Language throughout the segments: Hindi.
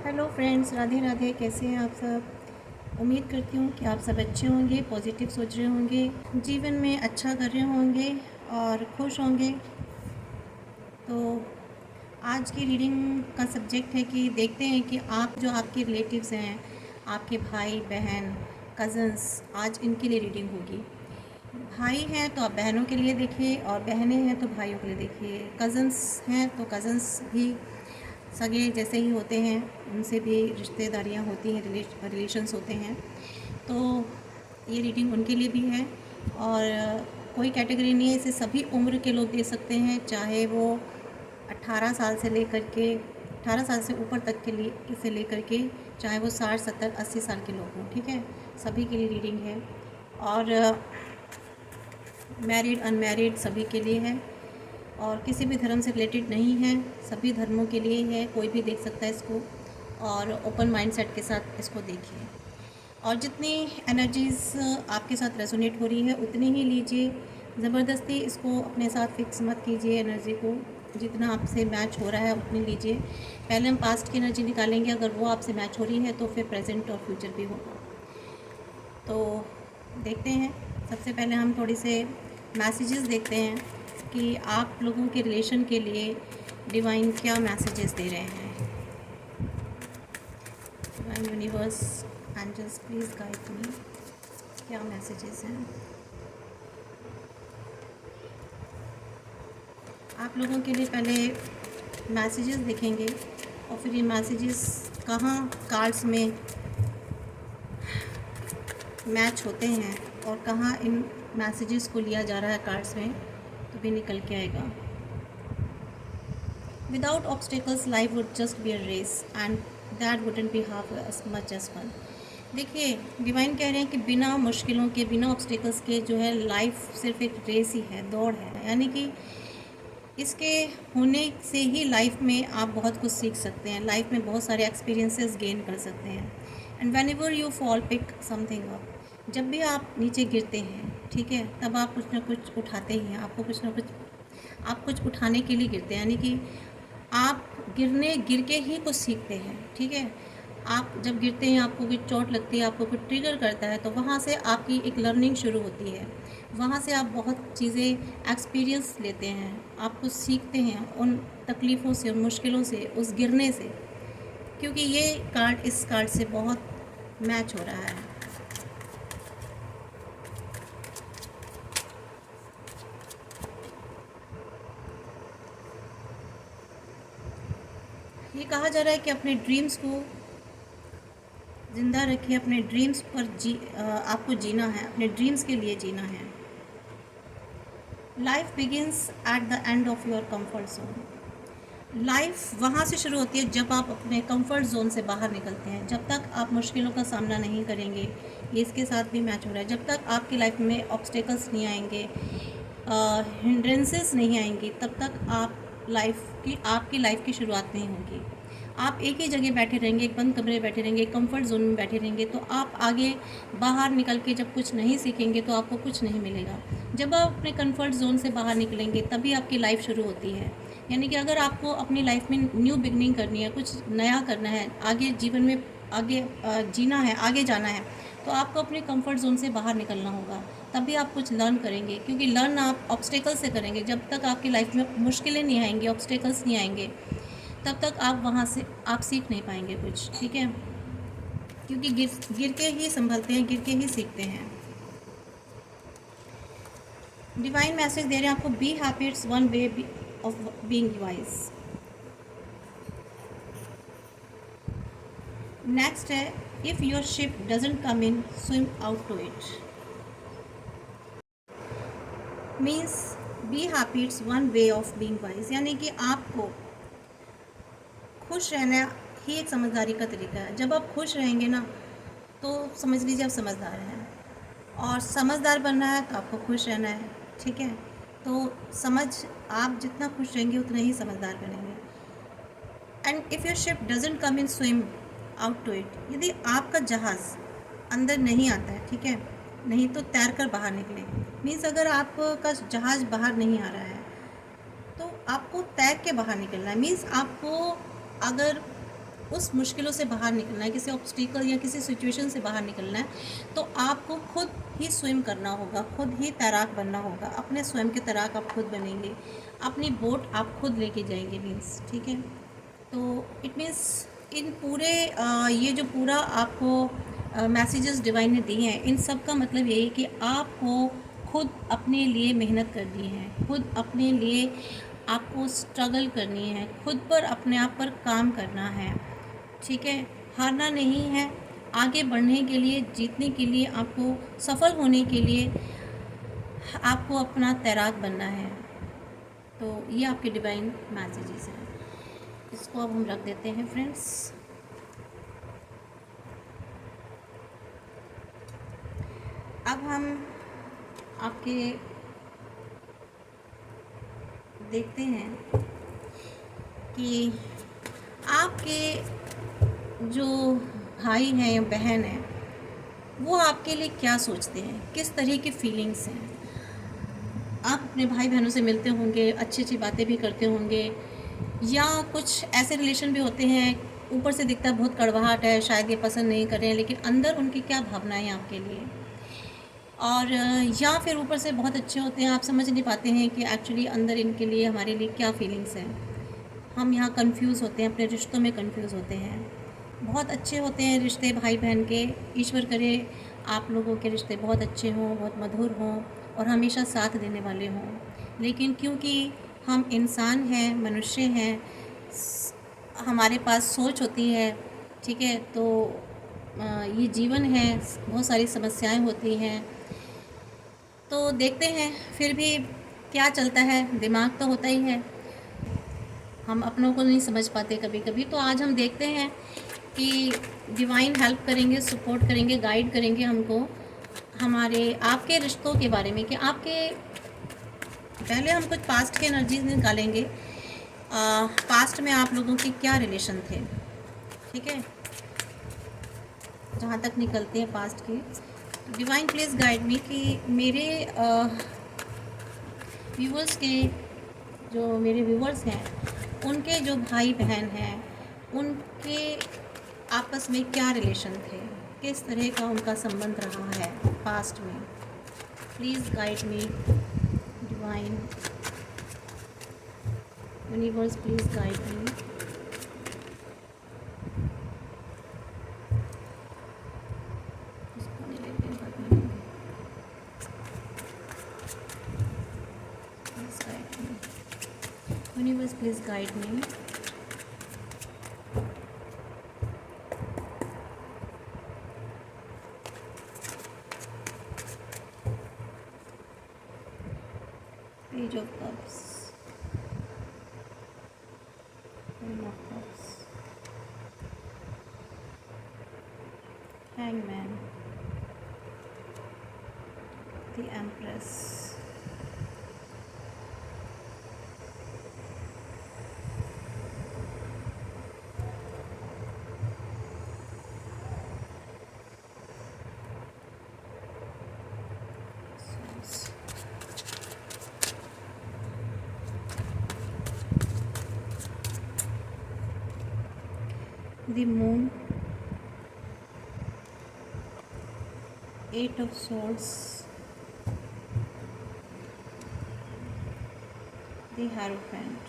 Hello friends, Radhe Radhe. कैसे हैं आप सब? उम्मीद करती हूँ कि आप सब अच्छे होंगे, पॉजिटिव सोच रहे होंगे, जीवन में अच्छा कर रहे होंगे और खुश होंगे। तो आज की रीडिंग का सब्जेक्ट है कि देखते हैं कि आप जो आपके रिलेटिव्स हैं, आपके भाई बहन कज़न्स, आज इनके लिए रीडिंग होगी। भाई हैं तो आप बहनों के लिए देखिए और बहनें हैं तो भाइयों के लिए देखिए। कज़न्स हैं तो कज़न्स भी सगे जैसे ही होते हैं, उनसे भी रिश्तेदारियाँ होती हैं, रिलेशंस होते हैं। तो ये रीडिंग उनके लिए भी है और कोई कैटेगरी नहीं है, इसे सभी उम्र के लोग दे सकते हैं, चाहे वो 18 साल से लेकर के 18 साल से ऊपर तक के लिए इसे लेकर के चाहे वो 60 70 80 साल के लोग हों। ठीक है, सभी के लिए रीडिंग है और मैरिड अनमैरिड सभी के लिए है और किसी भी धर्म से रिलेटेड नहीं है, सभी धर्मों के लिए है। कोई भी देख सकता है इसको और ओपन माइंडसेट के साथ इसको देखिए। और जितनी एनर्जीज़ आपके साथ रेजोनेट हो रही है उतनी ही लीजिए, ज़बरदस्ती इसको अपने साथ फिक्स मत कीजिए। एनर्जी को जितना आपसे मैच हो रहा है उतनी लीजिए। पहले हम पास्ट की एनर्जी निकालेंगे, अगर वो आपसे मैच हो रही है तो फिर प्रेजेंट और फ्यूचर भी होगा। तो देखते हैं, सबसे पहले हम थोड़ी से मैसेजेस देखते हैं कि आप लोगों के रिलेशन के लिए डिवाइन क्या मैसेजेस दे रहे हैं। Divine universe, angels, please guide me, क्या मैसेजेस हैं आप लोगों के लिए। पहले मैसेजेस देखेंगे और फिर ये मैसेजेस कहाँ कार्ड्स में मैच होते हैं और कहाँ इन मैसेजेस को लिया जा रहा है कार्ड्स में, तो भी निकल के आएगा। Without obstacles life would just be a race and that wouldn't be half as much as fun. देखिए, डिवाइन कह रहे हैं कि बिना मुश्किलों के, बिना ऑब्स्टिकल्स के जो है लाइफ सिर्फ एक रेस ही है, दौड़ है। यानी कि इसके होने से ही लाइफ में आप बहुत कुछ सीख सकते हैं, लाइफ में बहुत सारे एक्सपीरियंसेस गेन कर सकते हैं। And whenever you fall pick something up, जब भी आप नीचे गिरते हैं, ठीक है, तब आप कुछ ना कुछ उठाते ही हैं। आपको कुछ ना कुछ, आप कुछ उठाने के लिए गिरते हैं, यानी कि आप गिर के ही कुछ सीखते हैं। ठीक है, आप जब गिरते हैं, आपको कुछ चोट लगती है, आपको कुछ ट्रिगर करता है, तो वहाँ से आपकी एक लर्निंग शुरू होती है। वहाँ से आप बहुत चीज़ें एक्सपीरियंस लेते हैं, आप कुछ सीखते हैं उन तकलीफ़ों से, उन मुश्किलों से, उस गिरने से। क्योंकि ये कार्ड इस कार्ड से बहुत मैच हो रहा है। ये कहा जा रहा है कि अपने ड्रीम्स को ज़िंदा रखिए, अपने ड्रीम्स पर आपको जीना है, अपने ड्रीम्स के लिए जीना है। Life begins at the end of your comfort zone. Life वहाँ से शुरू होती है जब आप अपने कंफर्ट जोन से बाहर निकलते हैं। जब तक आप मुश्किलों का सामना नहीं करेंगे, ये इसके साथ भी मैच हो रहा है, जब तक आपकी लाइफ में ऑब्स्टेकल्स नहीं आएंगे, हिंड्रेंसेस नहीं आएंगी, तब तक आपकी लाइफ की शुरुआत नहीं होगी। आप एक ही जगह बैठे रहेंगे, एक बंद कमरे में बैठे रहेंगे, एक कंफर्ट जोन में बैठे रहेंगे, तो आप आगे बाहर निकल के जब कुछ नहीं सीखेंगे तो आपको कुछ नहीं मिलेगा। जब आप अपने कंफर्ट जोन से बाहर निकलेंगे तभी आपकी लाइफ शुरू होती है। यानी कि अगर आपको अपनी लाइफ में न्यू बिगनिंग करनी है, कुछ नया करना है, आगे जीवन में आगे जीना है, आगे जाना है, तो आपको अपने कंफर्ट जोन से बाहर निकलना होगा। तभी आप कुछ लर्न करेंगे, क्योंकि लर्न आप ऑब्स्टेकल से करेंगे। जब तक आपकी लाइफ में मुश्किलें नहीं आएंगी, ऑब्स्टेकल्स नहीं आएंगे, तब तक आप वहाँ से आप सीख नहीं पाएंगे कुछ। ठीक है, क्योंकि गिर के ही संभलते हैं, गिर के ही सीखते हैं। डिवाइन मैसेज दे रहे हैं आपको, be happy, it's one way of being wise. Next है, if your ship doesn't come in, swim out to it. Means be happy, it's one way of being wise. यानी कि आपको खुश रहना ही एक समझदारी का तरीका है। जब आप खुश रहेंगे ना, तो समझ लीजिए आप समझदार हैं, और समझदार बनना है तो आपको खुश रहना है। ठीक है, तो आप जितना खुश रहेंगे उतना ही समझदार बनेंगे। And if your ship doesn't come in, swim out to it. यदि आपका जहाज़ अंदर नहीं आता है, ठीक है, नहीं तो तैर कर बाहर निकले। मीन्स अगर आपका जहाज़ बाहर नहीं आ रहा है तो आपको तैर के बाहर निकलना है। मीन्स आपको अगर उस मुश्किलों से बाहर निकलना है, किसी ऑब्स्टिकल या किसी सिचुएशन से बाहर निकलना है, तो आपको खुद ही स्विम करना होगा, खुद ही तैराक बनना होगा। अपने स्वयं के तैराक आप खुद बनेंगे, अपनी बोट आप खुद लेके जाएंगे मीन्स, ठीक है। तो इट मीन्स इन पूरे ये जो पूरा आपको मैसेजेस डिवाइन ने दिए हैं, इन सब का मतलब यही कि आपको खुद अपने लिए मेहनत करनी है, खुद अपने लिए आपको स्ट्रगल करनी है, खुद पर अपने आप पर काम करना है, ठीक है। हारना नहीं है, आगे बढ़ने के लिए, जीतने के लिए, आपको सफल होने के लिए आपको अपना तैराक बनना है। तो ये आपके डिवाइन मैसेजेस हैं। इसको अब हम रख देते हैं फ्रेंड्स। अब हम आपके देखते हैं कि आपके जो भाई हैं या बहन हैं वो आपके लिए क्या सोचते हैं, किस तरह की फीलिंग्स हैं। आप अपने भाई बहनों से मिलते होंगे, अच्छी अच्छी बातें भी करते होंगे, या कुछ ऐसे रिलेशन भी होते हैं ऊपर से दिखता है बहुत कड़वाहट है, शायद ये पसंद नहीं कर रहे हैं, लेकिन अंदर उनकी क्या भावनाएं हैं आपके लिए। और या फिर ऊपर से बहुत अच्छे होते हैं, आप समझ नहीं पाते हैं कि एक्चुअली अंदर इनके लिए, हमारे लिए क्या फीलिंग्स हैं। हम यहाँ कंफ्यूज होते हैं, अपने रिश्तों में कंफ्यूज होते हैं। बहुत अच्छे होते हैं रिश्ते भाई बहन के, ईश्वर करे आप लोगों के रिश्ते बहुत अच्छे हों, बहुत मधुर हों और हमेशा साथ देने वाले हों। लेकिन क्योंकि हम इंसान हैं, मनुष्य हैं, हमारे पास सोच होती है, ठीक है, तो ये जीवन है, बहुत सारी समस्याएं होती हैं। तो देखते हैं फिर भी क्या चलता है, दिमाग तो होता ही है, हम अपनों को नहीं समझ पाते कभी कभी। तो आज हम देखते हैं कि डिवाइन हेल्प करेंगे, सपोर्ट करेंगे, गाइड करेंगे हमको हमारे आपके रिश्तों के बारे में, कि आपके पहले हम कुछ पास्ट के एनर्जीज निकालेंगे। पास्ट में आप लोगों के क्या रिलेशन थे, ठीक है, जहाँ तक निकलते हैं पास्ट के। डिवाइन प्लीज़ गाइड मी कि मेरे व्यूवर्स के, जो मेरे व्यूवर्स हैं उनके जो भाई बहन हैं उनके आपस में क्या रिलेशन थे, किस तरह का उनका संबंध रहा है पास्ट में। Please guide me divine universe, please guide me. Universe, please guide me. Page of Cups, Queen of Cups, Hangman, the Empress, the Moon, Eight of Swords, the Hierophant,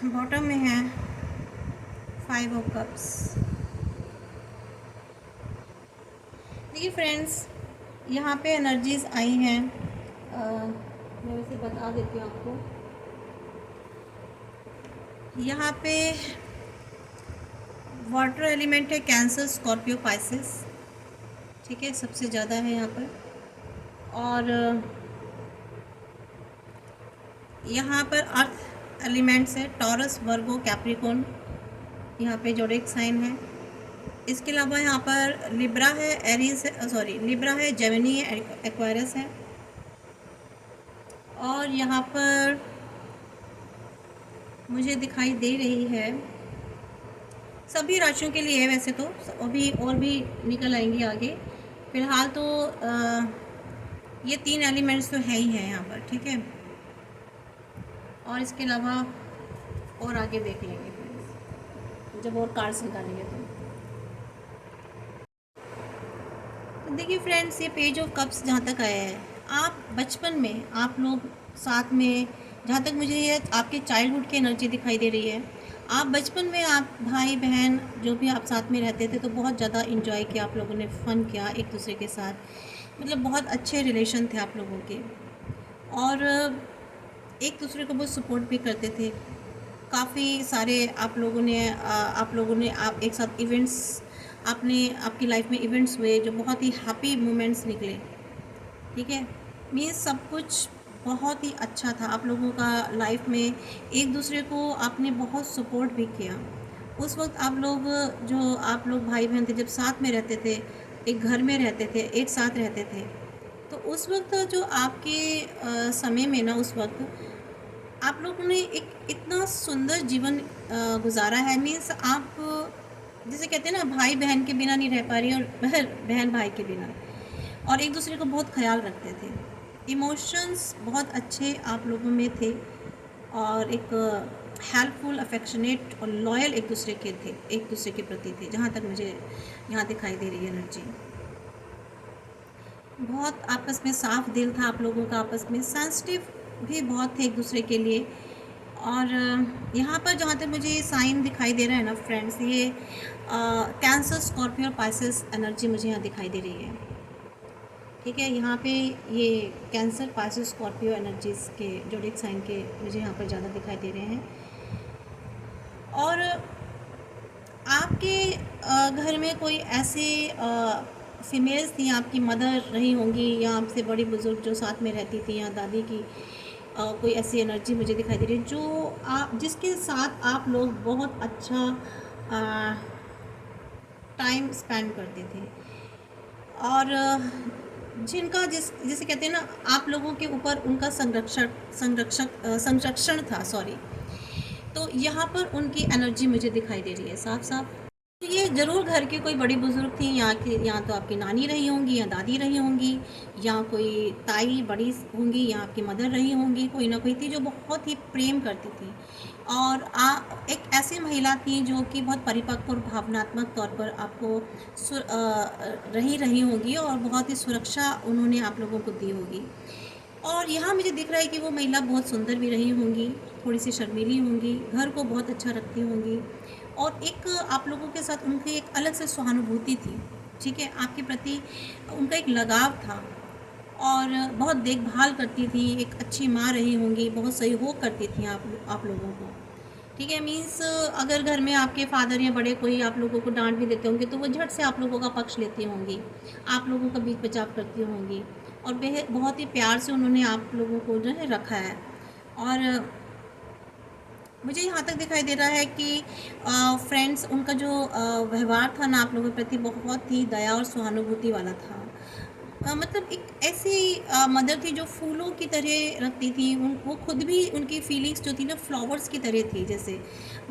bottom में है फाइव ऑफ कप्स। देखिए फ्रेंड्स, यहाँ पे एनर्जीज आई हैं, मैं वैसे बता देती हूँ आपको। यहाँ पे वाटर एलिमेंट है, कैंसर, स्कॉर्पियो, पाइसेस, ठीक है, सबसे ज़्यादा है यहाँ पर। और यहाँ पर अर्थ एलिमेंट्स है, टॉरस, वर्गो, कैप्रिकॉर्न, यहाँ पे जोडिक साइन है। इसके अलावा यहाँ पर लिब्रा है, एरीज है, सॉरी लिब्रा है, जेमिनी है, एक्वायरस है। और यहाँ पर मुझे दिखाई दे रही है, सभी राशियों के लिए है वैसे तो, अभी और भी निकल आएंगी आगे। फ़िलहाल तो ये 3 एलिमेंट्स तो है ही हैं यहाँ पर, ठीक है। और इसके अलावा और आगे देख लेंगे फ्रेंड्स, जब और कार्ड्स निकालेंगे तो देखिए फ्रेंड्स, ये पेज ऑफ कप्स जहाँ तक आया है, आप बचपन में आप लोग साथ में, जहाँ तक मुझे ये आपके चाइल्डहुड की एनर्जी दिखाई दे रही है, आप बचपन में आप भाई बहन जो भी आप साथ में रहते थे तो बहुत ज़्यादा इन्जॉय किया, आप लोगों ने फ़न किया एक दूसरे के साथ, मतलब बहुत अच्छे रिलेशन थे आप लोगों के, और एक दूसरे को बहुत सपोर्ट भी करते थे। काफ़ी सारे आप लोगों ने आप एक साथ इवेंट्स, आपने आपकी लाइफ में इवेंट्स हुए जो बहुत ही हैप्पी मोमेंट्स निकले, ठीक है। मीन्स सब कुछ बहुत ही अच्छा था आप लोगों का लाइफ में, एक दूसरे को आपने बहुत सपोर्ट भी किया। उस वक्त आप लोग भाई बहन थे, जब साथ में रहते थे, एक घर में रहते थे, एक साथ रहते थे, तो उस वक्त जो आपके समय में ना, उस वक्त आप लोगों ने एक इतना सुंदर जीवन गुजारा है। मीन्स आप जैसे कहते हैं ना, भाई बहन के बिना नहीं रह पा रही, और बहन भाई के बिना, और एक दूसरे को बहुत ख्याल रखते थे। इमोशंस बहुत अच्छे आप लोगों में थे, और एक हेल्पफुल, अफेक्शनेट और लॉयल एक दूसरे के थे, एक दूसरे के प्रति थे, जहाँ तक मुझे यहाँ दिखाई दे रही है एनर्जी। बहुत आपस में साफ दिल था आप लोगों का, आपस में सेंसिटिव भी बहुत थे एक दूसरे के लिए। और यहाँ पर जहाँ तक मुझे ये साइन दिखाई दे रहा है ना फ्रेंड्स, ये कैंसर, स्कॉर्पियो और पाइसेस एनर्जी मुझे यहाँ दिखाई दे रही है, ठीक है। यहाँ पे ये कैंसर, पाइसेस, स्कॉर्पियो एनर्जीज़ के जोडिक साइन के मुझे यहाँ पर ज़्यादा दिखाई दे रहे हैं। और आपके घर में कोई ऐसे फीमेल्स थी, आपकी मदर रही होंगी, या आपसे बड़ी बुज़ुर्ग जो साथ में रहती थी, या दादी की कोई ऐसी एनर्जी मुझे दिखाई दे रही है, जो आप जिसके साथ आप लोग बहुत अच्छा टाइम स्पेंड करते थे, और जिनका जिसे कहते हैं ना, आप लोगों के ऊपर उनका संरक्षण था, सॉरी। तो यहाँ पर उनकी एनर्जी मुझे दिखाई दे रही है साफ साफ। तो ये ज़रूर घर की कोई बड़ी बुज़ुर्ग थी, यहाँ तो आपकी नानी रही होंगी, या दादी रही होंगी, या कोई ताई बड़ी होंगी, या आपकी मदर रही होंगी, कोई ना कोई थी जो बहुत ही प्रेम करती थी, और एक ऐसी महिला थी जो कि बहुत परिपक्व और भावनात्मक तौर पर आपको रही होंगी, और बहुत ही सुरक्षा उन्होंने आप लोगों को दी होगी। और यहाँ मुझे दिख रहा है कि वो महिला बहुत सुंदर भी रही होंगी, थोड़ी सी शर्मीली होंगी, घर को बहुत अच्छा रखती होंगी, और एक आप लोगों के साथ उनकी एक अलग से सहानुभूति थी, ठीक है। आपके प्रति उनका एक लगाव था, और बहुत देखभाल करती थी, एक अच्छी माँ रही होंगी, बहुत सहयोग करती थी आप लोगों को, ठीक है। मीन्स अगर घर में आपके फादर या बड़े कोई आप लोगों को डांट भी देते होंगे, तो वो झट से आप लोगों का पक्ष लेती होंगी, आप लोगों का बीच बचाव करती होंगी, और बहुत ही प्यार से उन्होंने आप लोगों को जो है रखा है। और मुझे यहाँ तक दिखाई दे रहा है कि फ्रेंड्स, उनका जो व्यवहार था ना आप लोगों के प्रति, बहुत ही दया और सहानुभूति वाला था। मतलब एक ऐसी मदर थी जो फूलों की तरह रखती थी, वो खुद भी, उनकी फीलिंग्स जो थी ना फ्लावर्स की तरह थी, जैसे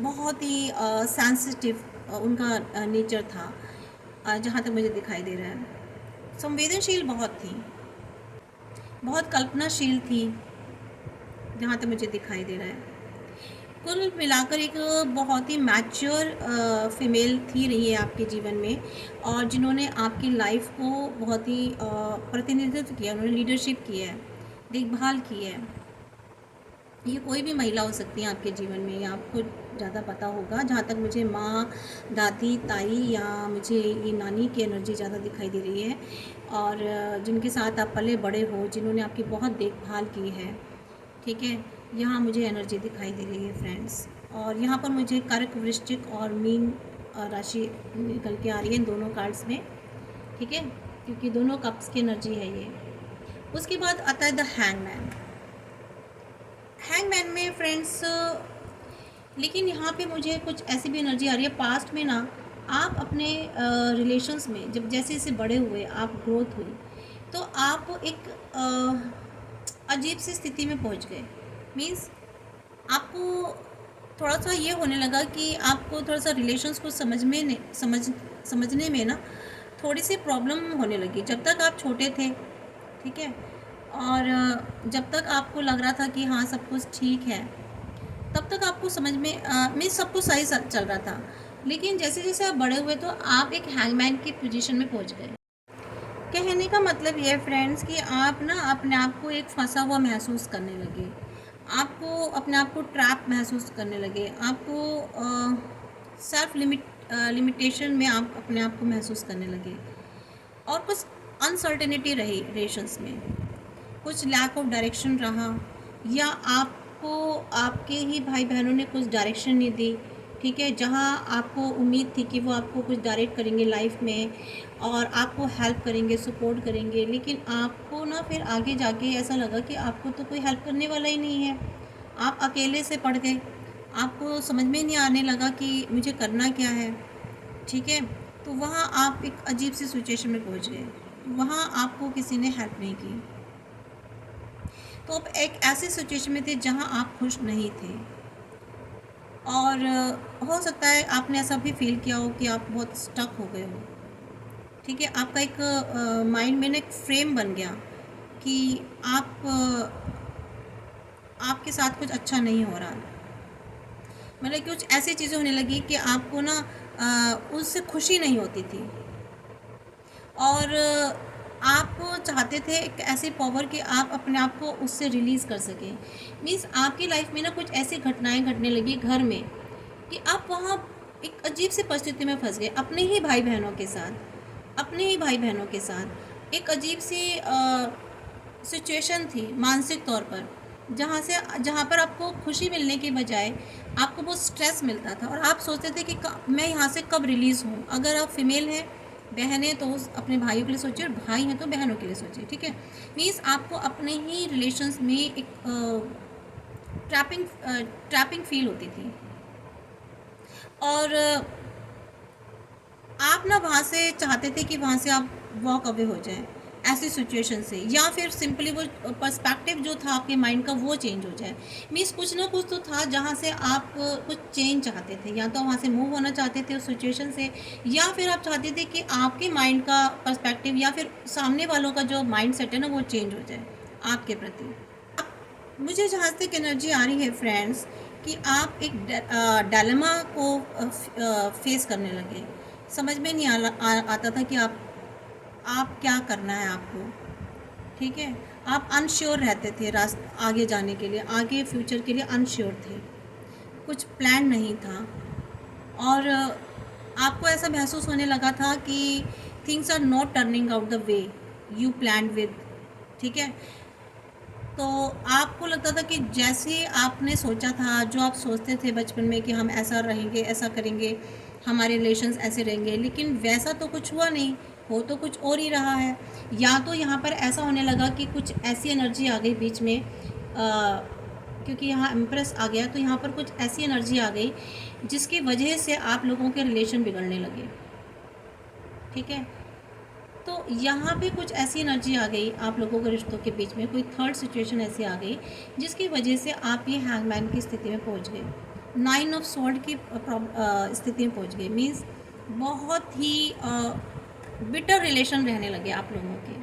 बहुत ही सेंसिटिव उनका नेचर था, जहाँ तक मुझे दिखाई दे रहा है। संवेदनशील बहुत थी, बहुत कल्पनाशील थी, जहाँ तक मुझे दिखाई दे रहा है। कुल मिलाकर एक बहुत ही मैच्योर फीमेल थी रही है आपके जीवन में, और जिन्होंने आपकी लाइफ को बहुत ही प्रतिनिधित्व किया, उन्होंने लीडरशिप की है, देखभाल की है। ये कोई भी महिला हो सकती है आपके जीवन में, ये आपको ज़्यादा पता होगा। जहाँ तक मुझे माँ, दादी, ताई, या मुझे ये नानी की एनर्जी ज़्यादा दिखाई दे रही है, और जिनके साथ आप पले बड़े हो, जिन्होंने आपकी बहुत देखभाल की है, ठीक है। यहाँ मुझे एनर्जी दिखाई दे रही है फ्रेंड्स, और यहाँ पर मुझे कर्क, वृश्चिक और मीन राशि निकल के आ रही है इन दोनों कार्ड्स में, ठीक है, क्योंकि दोनों कप्स की एनर्जी है ये। उसके बाद आता है द हैंगमैन। हैंगमैन में फ्रेंड्स, लेकिन यहाँ पे मुझे कुछ ऐसी भी एनर्जी आ रही है, पास्ट में ना आप अपने रिलेशंस में जब जैसे जैसे बड़े हुए, आप ग्रोथ हुई, तो आप एक अजीब सी स्थिति में पहुँच गए। मीन्स आपको थोड़ा सा ये होने लगा कि आपको थोड़ा सा रिलेशंस को समझने में ना थोड़ी सी प्रॉब्लम होने लगी, जब तक आप छोटे थे, ठीक है। और जब तक आपको लग रहा था कि हाँ सब कुछ ठीक है, तब तक आपको समझ में मीन्स सब कुछ सही चल रहा था। लेकिन जैसे जैसे आप बड़े हुए तो आप एक हैंगमैन की पोजीशन में पहुंच गए। कहने का मतलब ये है फ्रेंड्स कि आप ना अपने आप को एक फंसा हुआ महसूस करने लगे, आपको अपने आप को ट्रैप महसूस करने लगे, आपको सेल्फ लिमिटेशन में आप अपने आप को महसूस करने लगे। और कुछ अनसर्टेनिटी रही रिलेशंस में, कुछ लैक ऑफ डायरेक्शन रहा, या आपको आपके ही भाई बहनों ने कुछ डायरेक्शन नहीं दी, ठीक है, जहाँ आपको उम्मीद थी कि वो आपको कुछ डायरेक्ट करेंगे लाइफ में और आपको हेल्प करेंगे, सपोर्ट करेंगे, लेकिन आपको ना फिर आगे जाके ऐसा लगा कि आपको तो कोई हेल्प करने वाला ही नहीं है। आप अकेले से पड़ गए, आपको समझ में नहीं आने लगा कि मुझे करना क्या है, ठीक है। तो वहाँ आप एक अजीब सी सिचुएशन में पहुँच गए, वहाँ आपको किसी ने हेल्प नहीं की। तो आप एक ऐसी सिचुएशन में थे जहाँ आप खुश नहीं थे। और हो सकता है आपने ऐसा भी फील किया हो कि आप बहुत स्टक हो गए हो, ठीक है। आपका एक माइंड में ना एक फ्रेम बन गया कि आपके साथ कुछ अच्छा नहीं हो रहा, मतलब कुछ ऐसी चीज़ें होने लगी कि आपको ना उससे खुशी नहीं होती थी। और आप चाहते थे एक ऐसी पावर कि आप अपने आप को उससे रिलीज़ कर सकें। मीन्स आपकी लाइफ में ना कुछ ऐसी घटनाएं घटने लगी घर में कि आप वहाँ एक अजीब सी परिस्थिति में फंस गए अपने ही भाई बहनों के साथ, अपने ही भाई बहनों के साथ एक अजीब सी सिचुएशन थी मानसिक तौर पर, जहाँ पर आपको खुशी मिलने के बजाय आपको बहुत स्ट्रेस मिलता था। और आप सोचते थे कि मैं यहाँ से कब रिलीज़ हूँ। अगर आप फीमेल हैं, बहन है, तो उस अपने भाइयों के लिए सोचिए, और भाई हैं तो बहनों के लिए सोचिए, ठीक है। मीन्स आपको अपने ही रिलेशंस में एक ट्रैपिंग फील होती थी। और आप ना वहाँ से चाहते थे कि वहाँ से आप वॉक अवे हो जाएं ऐसी सिचुएशन से, या फिर सिंपली वो पर्सपेक्टिव जो था आपके माइंड का वो चेंज हो जाए। मीन्स कुछ ना कुछ तो था जहाँ से आप कुछ चेंज चाहते थे, या तो वहाँ से मूव होना चाहते थे उस सिचुएशन से, या फिर आप चाहते थे कि आपके माइंड का पर्सपेक्टिव या फिर सामने वालों का जो माइंड सेट है ना वो चेंज हो जाए आपके प्रति। मुझे जहाँ तक एनर्जी आ रही है फ्रेंड्स कि आप एक डायलेमा को फेस करने लगे। समझ में नहीं आता था कि आप क्या करना है आपको, ठीक है। आप अनश्योर रहते थे, रास्ते आगे जाने के लिए, आगे फ्यूचर के लिए अनश्योर थे, कुछ प्लान नहीं था। और आपको ऐसा महसूस होने लगा था कि things are not turning out the way you plan with, ठीक है। तो आपको लगता था कि जैसे आपने सोचा था, जो आप सोचते थे बचपन में कि हम ऐसा रहेंगे, ऐसा करेंगे, हमारे रिलेशंस ऐसे रहेंगे, लेकिन वैसा तो कुछ हुआ नहीं, हो तो कुछ और ही रहा है। या तो यहाँ पर ऐसा होने लगा कि कुछ ऐसी एनर्जी आ गई बीच में, क्योंकि यहाँ एम्प्रेस आ गया, तो यहाँ पर कुछ ऐसी एनर्जी आ गई जिसकी वजह से आप लोगों के रिलेशन बिगड़ने लगे, ठीक है। तो यहाँ पे कुछ ऐसी एनर्जी आ गई आप लोगों के रिश्तों के बीच में, कोई थर्ड सिचुएशन ऐसी आ गई जिसकी वजह से आप ये हैंगमैन की स्थिति में पहुँच गए, 9 ऑफ स्वॉर्ड की स्थिति में पहुँच गए। मीन्स बहुत ही बिटर रिलेशन रहने लगे आप लोगों के।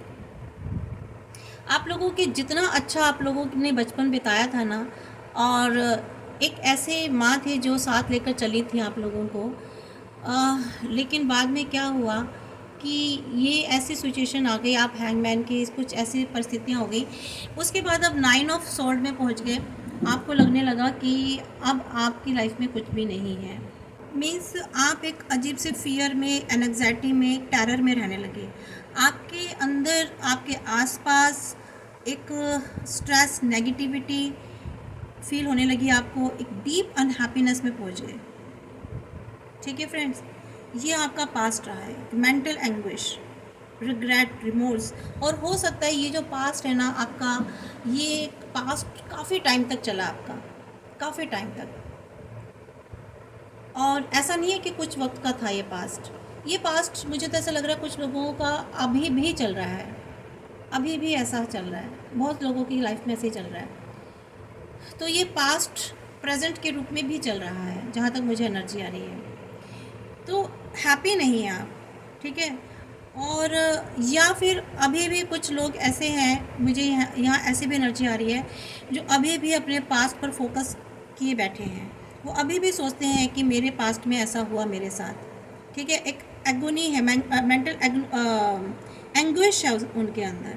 आप लोगों के जितना अच्छा आप लोगों ने बचपन बिताया था ना, और एक ऐसे माँ थे जो साथ लेकर चली थी आप लोगों को, लेकिन बाद में क्या हुआ कि ये ऐसी सिचुएशन आ गई, आप हैंगमैन की कुछ ऐसी परिस्थितियाँ हो गई। उसके बाद अब 9 ऑफ स्वॉर्ड में पहुंच गए, आपको लगने लगा कि अब आपकी लाइफ में कुछ भी नहीं है। मीन्स आप एक अजीब से फियर में, एंग्जाइटी में, टेरर में रहने लगे। आपके अंदर, आपके आसपास एक स्ट्रेस, नेगेटिविटी फील होने लगी, आपको एक डीप अनहैप्पीनेस में पहुंच गए, ठीक है फ्रेंड्स। ये आपका पास्ट रहा है, मेंटल एंग्विश, रिग्रेट, रिमोर्स। और हो सकता है ये जो पास्ट है ना आपका, ये पास्ट काफ़ी टाइम तक चला आपका, काफ़ी टाइम तक। और ऐसा नहीं है कि कुछ वक्त का था ये पास्ट मुझे तो ऐसा लग रहा है कुछ लोगों का अभी भी चल रहा है, अभी भी ऐसा चल रहा है, बहुत लोगों की लाइफ में ऐसे ही चल रहा है। तो ये पास्ट प्रेजेंट के रूप में भी चल रहा है जहाँ तक मुझे एनर्जी आ रही है। तो हैप्पी नहीं है आप, ठीक है। और या फिर अभी भी कुछ लोग ऐसे हैं, मुझे यहाँ यहाँ ऐसी भी एनर्जी आ रही है, जो अभी भी अपने पास्ट पर फोकस किए बैठे हैं। वो अभी भी सोचते हैं कि मेरे पास्ट में ऐसा हुआ मेरे साथ। ठीक है, एक एगोनी है, मेंटल एंग्विश है उनके अंदर।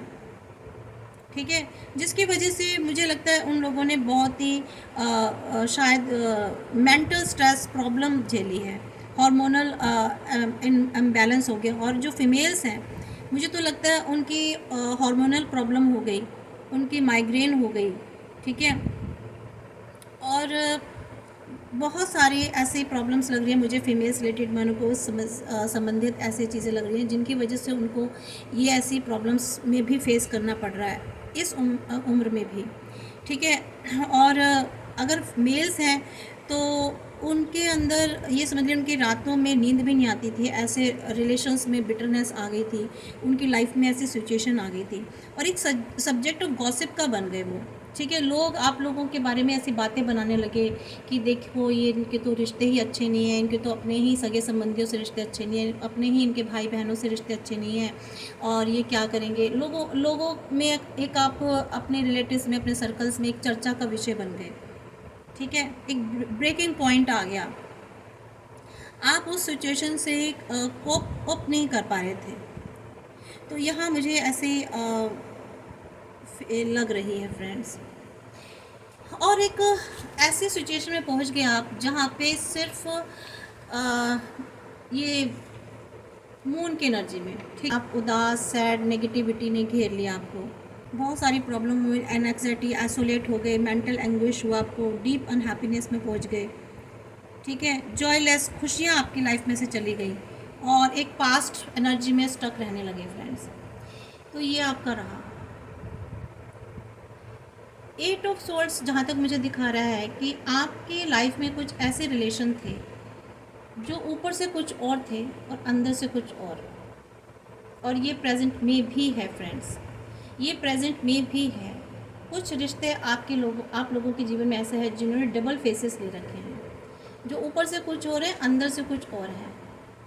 ठीक है, जिसकी वजह से मुझे लगता है उन लोगों ने बहुत ही शायद मेंटल स्ट्रेस प्रॉब्लम झेली है, हार्मोनल इम्बैलेंस हो गया। और जो फीमेल्स हैं, मुझे तो लगता है उनकी हार्मोनल प्रॉब्लम हो गई, उनकी माइग्रेन हो गई। ठीक है, और बहुत सारी ऐसी प्रॉब्लम्स लग रही हैं मुझे, फीमेल्स रिलेटेड मेनोपॉज संबंधित ऐसी चीज़ें लग रही हैं जिनकी वजह से उनको ये ऐसी प्रॉब्लम्स में भी फेस करना पड़ रहा है इस उम्र में भी। ठीक है, और अगर मेल्स हैं तो उनके अंदर ये समझ लें उनकी रातों में नींद भी नहीं आती थी, ऐसे रिलेशंस में बिटरनेस आ गई थी, उनकी लाइफ में ऐसी सिचुएशन आ गई थी और एक सब्जेक्ट ऑफ गॉसिप का बन गए वो। ठीक है, लोग आप लोगों के बारे में ऐसी बातें बनाने लगे कि देखो ये इनके तो रिश्ते ही अच्छे नहीं हैं, इनके तो अपने ही सगे संबंधियों से रिश्ते अच्छे नहीं हैं, अपने ही इनके भाई बहनों से रिश्ते अच्छे नहीं हैं, और ये क्या करेंगे। लोगों लोगों में एक आप अपने रिलेटिव्स में, अपने सर्कल्स में एक चर्चा का विषय बन गए। ठीक है, एक ब्रेकिंग पॉइंट आ गया, आप उस सिचुएशन से कोप अप नहीं कर पा रहे थे। तो यहाँ मुझे ऐसे लग रही है फ्रेंड्स। और एक ऐसी सिचुएशन में पहुंच गए आप जहाँ पे सिर्फ ये मून की एनर्जी में, ठीक, आप उदास, सैड, नेगेटिविटी ने घेर लिया आपको, बहुत सारी प्रॉब्लम हुई, एनएक्साइटी, आइसोलेट हो गए, मेंटल एंग्विश हुआ आपको, डीप अनहैप्पीनेस में पहुंच गए। ठीक है, जॉयलेस, खुशियाँ आपकी लाइफ में से चली गई और एक पास्ट एनर्जी में स्टक रहने लगे फ्रेंड्स। तो ये आपका रहा। 8 ऑफ सोर्ड्स जहाँ तक मुझे दिखा रहा है कि आपकी लाइफ में कुछ ऐसे रिलेशन थे जो ऊपर से कुछ और थे और अंदर से कुछ और ये प्रेजेंट में भी है फ्रेंड्स, ये प्रेजेंट में भी है। कुछ रिश्ते आप लोगों के जीवन में ऐसे हैं जिन्होंने डबल फेसेस ले रखे हैं, जो ऊपर से कुछ और है, अंदर से कुछ और है।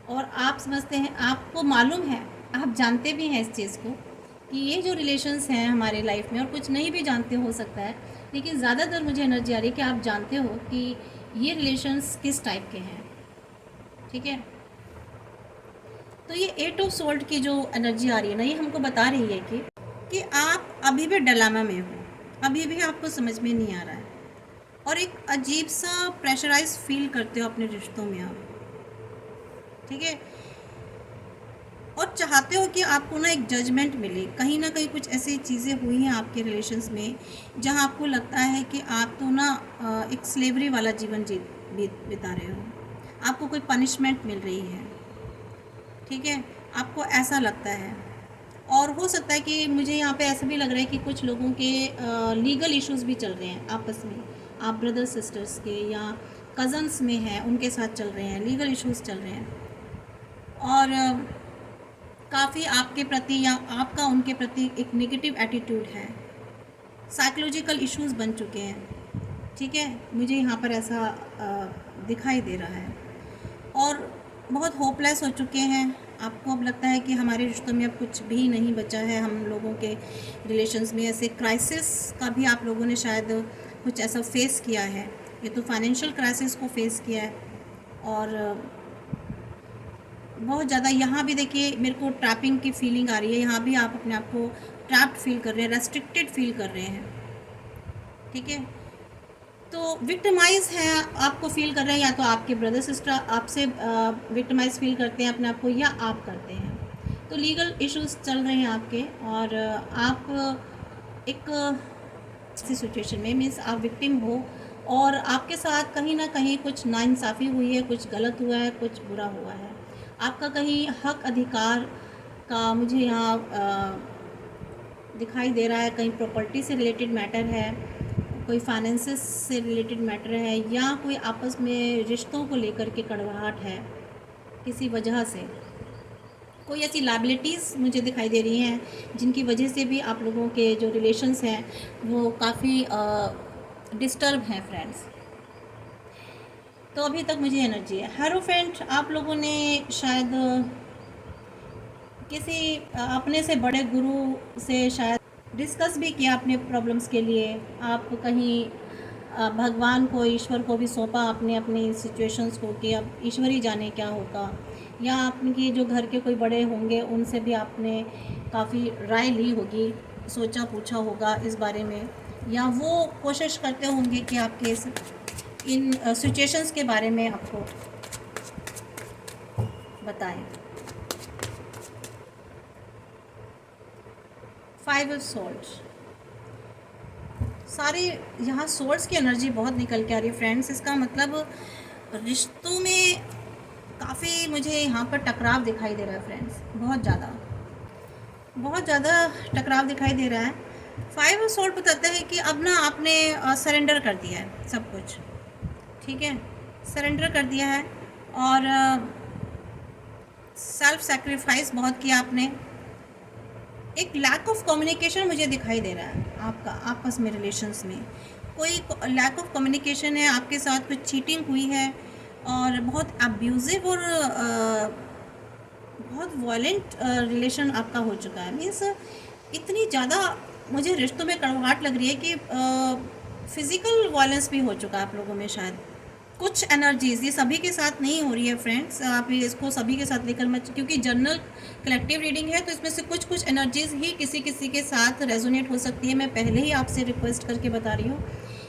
और आप समझते हैं, आपको मालूम है, आप जानते भी हैं इस चीज़ को कि ये जो रिलेशंस हैं हमारे लाइफ में, और कुछ नहीं भी जानते हो सकता है, लेकिन ज़्यादातर मुझे एनर्जी आ रही है कि आप जानते हो कि ये रिलेशंस किस टाइप के हैं। ठीक है, तो ये 8 ऑफ सोल्ड की जो एनर्जी आ रही है ना, ये हमको बता रही है कि आप अभी भी डिलेमा में हो, अभी भी आपको समझ में नहीं आ रहा है और एक अजीब सा प्रेशराइज फील करते हो अपने रिश्तों में आप। ठीक है, और चाहते हो कि आपको ना एक जजमेंट मिले, कहीं ना कहीं कुछ ऐसी चीज़ें हुई हैं आपके रिलेशंस में जहां आपको लगता है कि आप तो ना एक स्लेवरी वाला जीवन बिता रहे हो, आपको कोई पनिशमेंट मिल रही है। ठीक है, आपको ऐसा लगता है। और हो सकता है कि मुझे यहाँ पे ऐसा भी लग रहा है कि कुछ लोगों के लीगल इश्यूज़ भी चल रहे हैं आपस में, आप ब्रदर सिस्टर्स के या कज़न्स में हैं, उनके साथ चल रहे हैं, लीगल इश्यूज़ चल रहे हैं। और काफ़ी आपके प्रति या आपका उनके प्रति एक नेगेटिव एटीट्यूड है, साइकोलॉजिकल इश्यूज़ बन चुके हैं। ठीक है, मुझे यहाँ पर ऐसा दिखाई दे रहा है और बहुत होपलेस हो चुके हैं। आपको अब लगता है कि हमारे रिश्तों में अब कुछ भी नहीं बचा है, हम लोगों के रिलेशंस में ऐसे क्राइसिस का भी आप लोगों ने शायद कुछ ऐसा फेस किया है। ये तो फाइनेंशियल क्राइसिस को फेस किया है और बहुत ज़्यादा यहाँ भी देखिए मेरे को ट्रैपिंग की फीलिंग आ रही है, यहाँ भी आप अपने आप को ट्रैप्ड फील कर रहे हैं, रेस्ट्रिक्टेड फील कर रहे हैं। ठीक है, तो विक्टिमाइज हैं, आपको फील कर रहे हैं, या तो आपके ब्रदर सिस्टर आपसे विक्टिमाइज फील करते हैं अपने आप को, या आप करते हैं। तो लीगल इश्यूज चल रहे हैं आपके और आप एक ऐसी सिचुएशन में, मीन्स आप विक्टिम हो और आपके साथ कहीं ना कहीं कुछ नाइंसाफ़ी हुई है, कुछ गलत हुआ है, कुछ बुरा हुआ है। आपका कहीं हक अधिकार का मुझे यहाँ दिखाई दे रहा है, कहीं प्रॉपर्टी से रिलेटेड मैटर है, कोई फाइनेंसेस से रिलेटेड मैटर है, या कोई आपस में रिश्तों को लेकर के कड़वाहट है किसी वजह से। कोई ऐसी लायबिलिटीज़ मुझे दिखाई दे रही हैं जिनकी वजह से भी आप लोगों के जो रिलेशंस हैं वो काफ़ी डिस्टर्ब हैं फ्रेंड्स। तो अभी तक मुझे एनर्जी है। हेरोफेंट, आप लोगों ने शायद किसी अपने से बड़े गुरु से शायद डिस्कस भी किया अपने प्रॉब्लम्स के लिए। आप कहीं भगवान को, ईश्वर को भी सौंपा आपने अपनी सिचुएशंस को कि अब ईश्वर ही जाने क्या होगा। या आपके जो घर के कोई बड़े होंगे उनसे भी आपने काफ़ी राय ली होगी, सोचा पूछा होगा इस बारे में, या वो कोशिश करते होंगे कि आपके इन सिचुएशंस के बारे में आपको बताएं। 5 ऑफ सोर्ड्स, सारी यहाँ सोर्स की एनर्जी बहुत निकल के आ रही है फ्रेंड्स। इसका मतलब रिश्तों में काफ़ी मुझे यहाँ पर टकराव दिखाई दे रहा है फ्रेंड्स, बहुत ज़्यादा टकराव दिखाई दे रहा है। 5 ऑफ सोर्ड बताता है कि अब ना आपने सरेंडर कर दिया है सब कुछ, ठीक है, सरेंडर कर दिया है और सेल्फ सेक्रीफाइस बहुत किया आपने। एक लैक ऑफ कम्युनिकेशन मुझे दिखाई दे रहा है आपका आपस में, रिलेशंस में कोई लैक ऑफ कम्युनिकेशन है आपके साथ, कुछ चीटिंग हुई है और बहुत अब्यूज़िव और बहुत वायलेंट रिलेशन आपका हो चुका है। मीन्स इतनी ज़्यादा मुझे रिश्तों में कड़वाहट लग रही है कि फिज़िकल वायलेंस भी हो चुका है आप लोगों में शायद। कुछ एनर्जीज़, ये सभी के साथ नहीं हो रही है फ्रेंड्स, आप इसको सभी के साथ लेकर मत, क्योंकि जनरल कलेक्टिव रीडिंग है तो इसमें से कुछ कुछ एनर्जीज़ ही किसी किसी के साथ रेजोनेट हो सकती है। मैं पहले ही आपसे रिक्वेस्ट करके बता रही हूँ,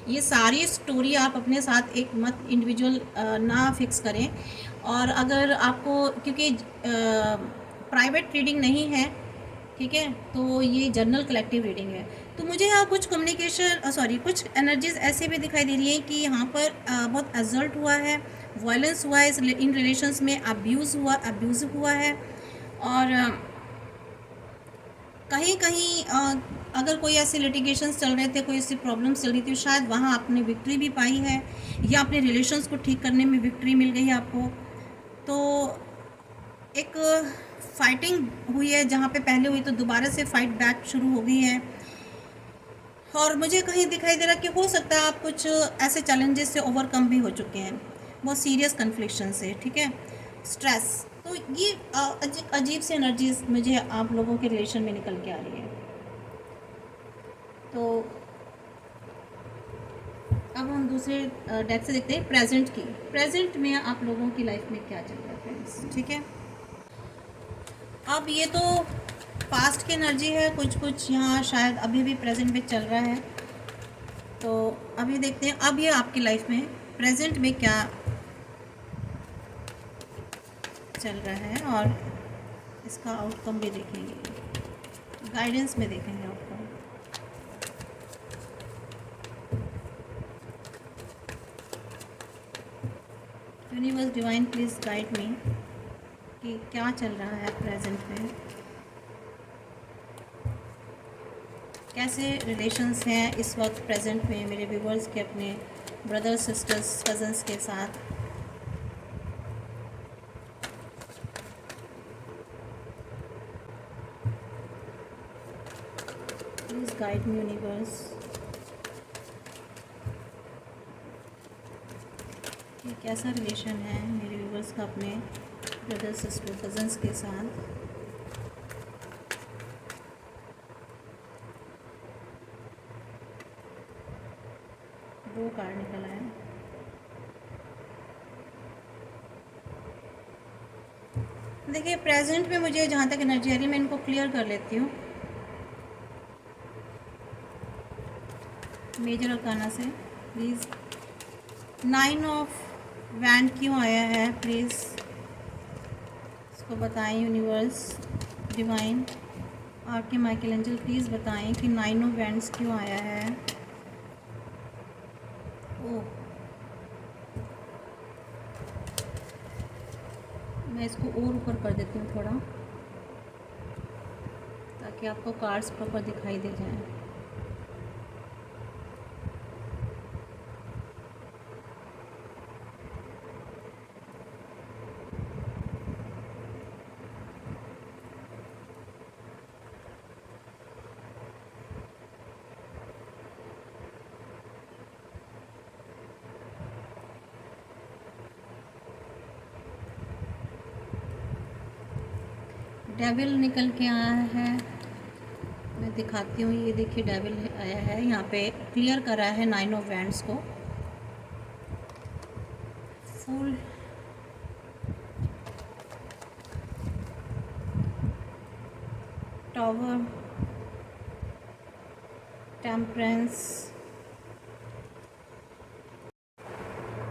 ये सारी स्टोरी आप अपने साथ एक मत इंडिविजुअल ना फिक्स करें। और अगर आपको, क्योंकि प्राइवेट रीडिंग नहीं है, ठीक है, तो ये जनरल कलेक्टिव रीडिंग है। तो मुझे यहाँ कुछ कम्युनिकेशन कुछ एनर्जीज ऐसे भी दिखाई दे रही हैं कि यहाँ पर बहुत एजल्ट हुआ है, वायलेंस हुआ है इन रिलेशंस में, अब्यूज़ हुआ है। और कहीं कहीं अगर कोई ऐसे लिटिगेशंस चल रहे थे, कोई ऐसी प्रॉब्लम्स चल रही थी, शायद वहाँ आपने विक्ट्री भी पाई है या अपने रिलेशंस को ठीक करने में विक्ट्री मिल गई है आपको। तो एक फाइटिंग हुई है, जहाँ पे पहले हुई तो दोबारा से फाइट बैक शुरू हो गई है। और मुझे कहीं दिखाई दे रहा कि हो सकता है आप कुछ ऐसे चैलेंजेस से ओवरकम भी हो चुके हैं, बहुत सीरियस कन्फ्लिक्शन से, ठीक है, स्ट्रेस। तो ये अजीब सी एनर्जीज मुझे आप लोगों के रिलेशन में निकल के आ रही है। तो अब हम दूसरे डेक से देखते हैं प्रेजेंट की। प्रेजेंट में आप लोगों की लाइफ में क्या चल रहा है फ्रेंड्स, ठीक है। अब ये तो पास्ट की एनर्जी है, कुछ कुछ यहाँ शायद अभी भी प्रेजेंट में चल रहा है। तो अभी देखते हैं अब ये आपकी लाइफ में प्रेजेंट में क्या चल रहा है और इसका आउटकम भी देखेंगे, गाइडेंस में देखेंगे outcome. Universe divine please guide मी कि क्या चल रहा है प्रेजेंट में, कैसे रिलेशंस हैं इस वक्त प्रेजेंट में मेरे व्यूवर्स के अपने ब्रदर्स, सिस्टर्स, कज़न्स के साथ। प्लीज़ गाइड मी यूनिवर्स, कि कैसा रिलेशन है मेरे व्यूवर्स का अपने ब्रदर्स, सिस्टर, कज़न्स के साथ। दो कार्ड निकला है। देखिए प्रेजेंट में मुझे जहाँ तक एनर्जी आ रही है, मैं इनको क्लियर कर लेती हूँ मेजर अरकाना से। प्लीज़ 9 ऑफ वैंड क्यों आया है, प्लीज़ इसको बताएं यूनिवर्स डिवाइन, आपके माइकल एंजल प्लीज़ बताएं कि 9 ऑफ वैंड्स क्यों आया है। ओह, मैं इसको और ऊपर कर देती हूँ थोड़ा, ताकि आपको कार्ड्स प्रॉपर दिखाई दे जाएं। डेविल निकल के आया है, मैं दिखाती हूँ। ये देखिए डेविल आया है, यहाँ पे क्लियर करा है 9 ऑफ वैंड्स को। Full tower, temperance.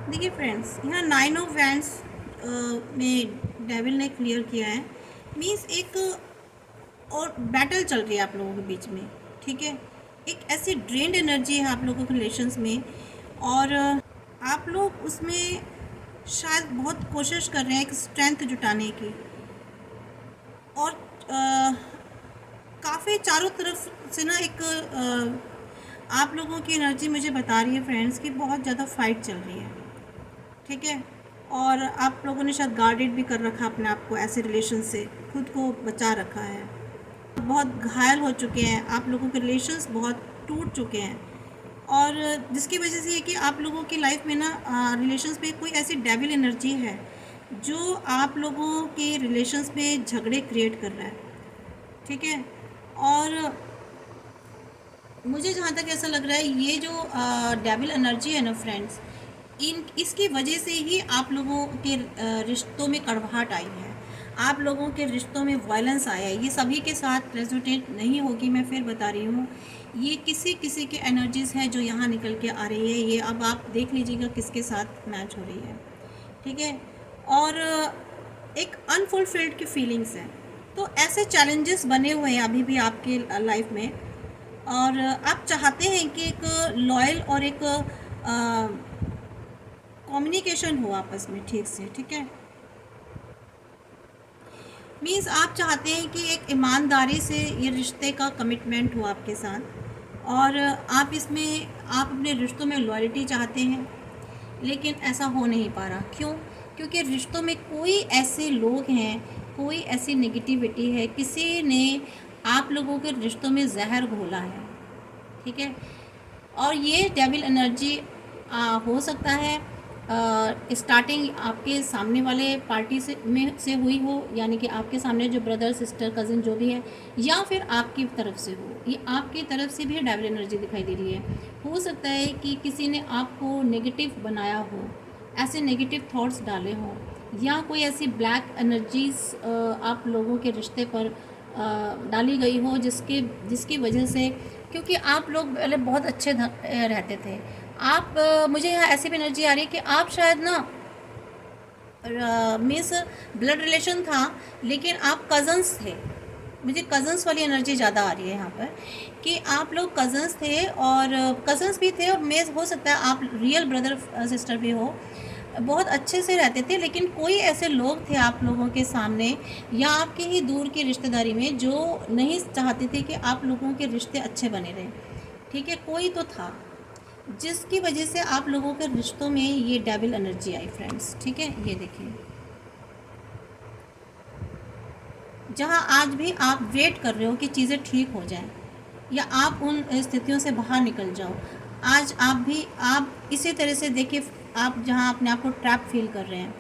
देखिए फ्रेंड्स, यहाँ 9 ऑफ वैंड्स में डेविल ने क्लियर किया है, मीन्स एक और बैटल चल रही है आप लोगों के बीच में, ठीक है। एक ऐसी ड्रेन्ड एनर्जी है आप लोगों के रिलेशंस में, और आप लोग उसमें शायद बहुत कोशिश कर रहे हैं एक स्ट्रेंथ जुटाने की, और काफ़ी चारों तरफ से ना एक आप लोगों की एनर्जी मुझे बता रही है फ्रेंड्स कि बहुत ज़्यादा फाइट चल रही है, ठीक है। और आप लोगों ने शायद गार्डेड भी कर रखा अपने आप को, ऐसे रिलेशन से खुद को बचा रखा है, बहुत घायल हो चुके हैं, आप लोगों के रिलेशंस बहुत टूट चुके हैं, और जिसकी वजह से ये कि आप लोगों की लाइफ में ना रिलेशंस में कोई ऐसी डेविल एनर्जी है जो आप लोगों के रिलेशंस में झगड़े क्रिएट कर रहा है, ठीक है। और मुझे जहाँ तक ऐसा लग रहा है, ये जो डेविल एनर्जी है ना फ्रेंड्स, इसकी वजह से ही आप लोगों के रिश्तों में कड़वाहट आई है, आप लोगों के रिश्तों में वायलेंस आया है। ये सभी के साथ रेजोनेट नहीं होगी, मैं फिर बता रही हूँ, ये किसी किसी के एनर्जीज़ है जो यहाँ निकल के आ रही है। ये अब आप देख लीजिएगा किसके साथ मैच हो रही है, ठीक है। और एक अनफुलफिल्ड की फीलिंग्स है, तो ऐसे चैलेंजेस बने हुए हैं अभी भी आपकी लाइफ में, और आप चाहते हैं कि एक लॉयल और एक कम्युनिकेशन हो आपस में ठीक से, ठीक है। मीन्स आप चाहते हैं कि एक ईमानदारी से ये रिश्ते का कमिटमेंट हो आपके साथ, और आप इसमें आप अपने रिश्तों में लॉयल्टी चाहते हैं, लेकिन ऐसा हो नहीं पा रहा। क्यों? क्योंकि रिश्तों में कोई ऐसे लोग हैं, कोई ऐसी नेगेटिविटी है, किसी ने आप लोगों के रिश्तों में जहर घोला है, ठीक है। और ये डेविल एनर्जी हो सकता है स्टार्टिंग आपके सामने वाले पार्टी से हुई हो, यानी कि आपके सामने जो ब्रदर सिस्टर कज़न जो भी है, या फिर आपकी तरफ से हो। ये आपकी तरफ से भी डेविल एनर्जी दिखाई दे रही है। हो सकता है कि किसी ने आपको नेगेटिव बनाया हो, ऐसे नेगेटिव थॉट्स डाले हों, या कोई ऐसी ब्लैक एनर्जीज आप लोगों के रिश्ते पर डाली गई हो, जिसकी वजह से, क्योंकि आप लोग पहले बहुत अच्छे रहते थे आप, मुझे यहाँ ऐसी भी एनर्जी आ रही है कि आप शायद ना मीन्स ब्लड रिलेशन था, लेकिन आप कज़न्स थे। मुझे कज़न्स वाली एनर्जी ज़्यादा आ रही है यहाँ पर, कि आप लोग कज़न्स थे, और कज़न्स भी थे, और मैं हो सकता है आप रियल ब्रदर सिस्टर भी हो, बहुत अच्छे से रहते थे, लेकिन कोई ऐसे लोग थे आप लोगों के सामने या आपके ही दूर की रिश्तेदारी में जो नहीं चाहते थे कि आप लोगों के रिश्ते अच्छे बने रहें, ठीक है। कोई तो था जिसकी वजह से आप लोगों के रिश्तों में ये डेविल एनर्जी आई फ्रेंड्स, ठीक है। ये देखिए, जहाँ आज भी आप वेट कर रहे हो कि चीज़ें ठीक हो जाएं, या आप उन स्थितियों से बाहर निकल जाओ, आज आप इसी तरह से देखिए, आप जहाँ अपने आप को ट्रैप फील कर रहे हैं,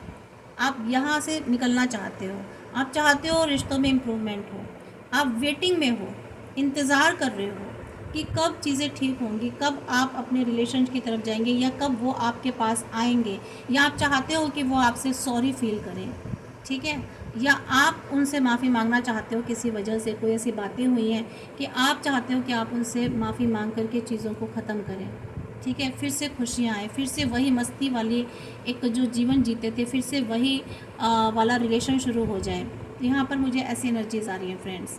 आप यहाँ से निकलना चाहते हो, आप चाहते हो रिश्तों में इम्प्रूवमेंट हो, आप वेटिंग में हो, इंतज़ार कर रहे हो कि कब चीज़ें ठीक होंगी, कब आप अपने रिलेशन की तरफ जाएंगे, या कब वो आपके पास आएंगे, या आप चाहते हो कि वो आपसे सॉरी फील करें, ठीक है, या आप उनसे माफ़ी मांगना चाहते हो, किसी वजह से कोई ऐसी बातें हुई हैं कि आप चाहते हो कि आप उनसे माफ़ी मांग करके चीज़ों को ख़त्म करें, ठीक है। फिर से खुशियाँ आए, फिर से वही मस्ती वाली एक जो जीवन जीते थे, फिर से वही वाला रिलेशन शुरू हो जाए। तो यहाँ पर मुझे ऐसी एनर्जीज आ रही हैं फ्रेंड्स।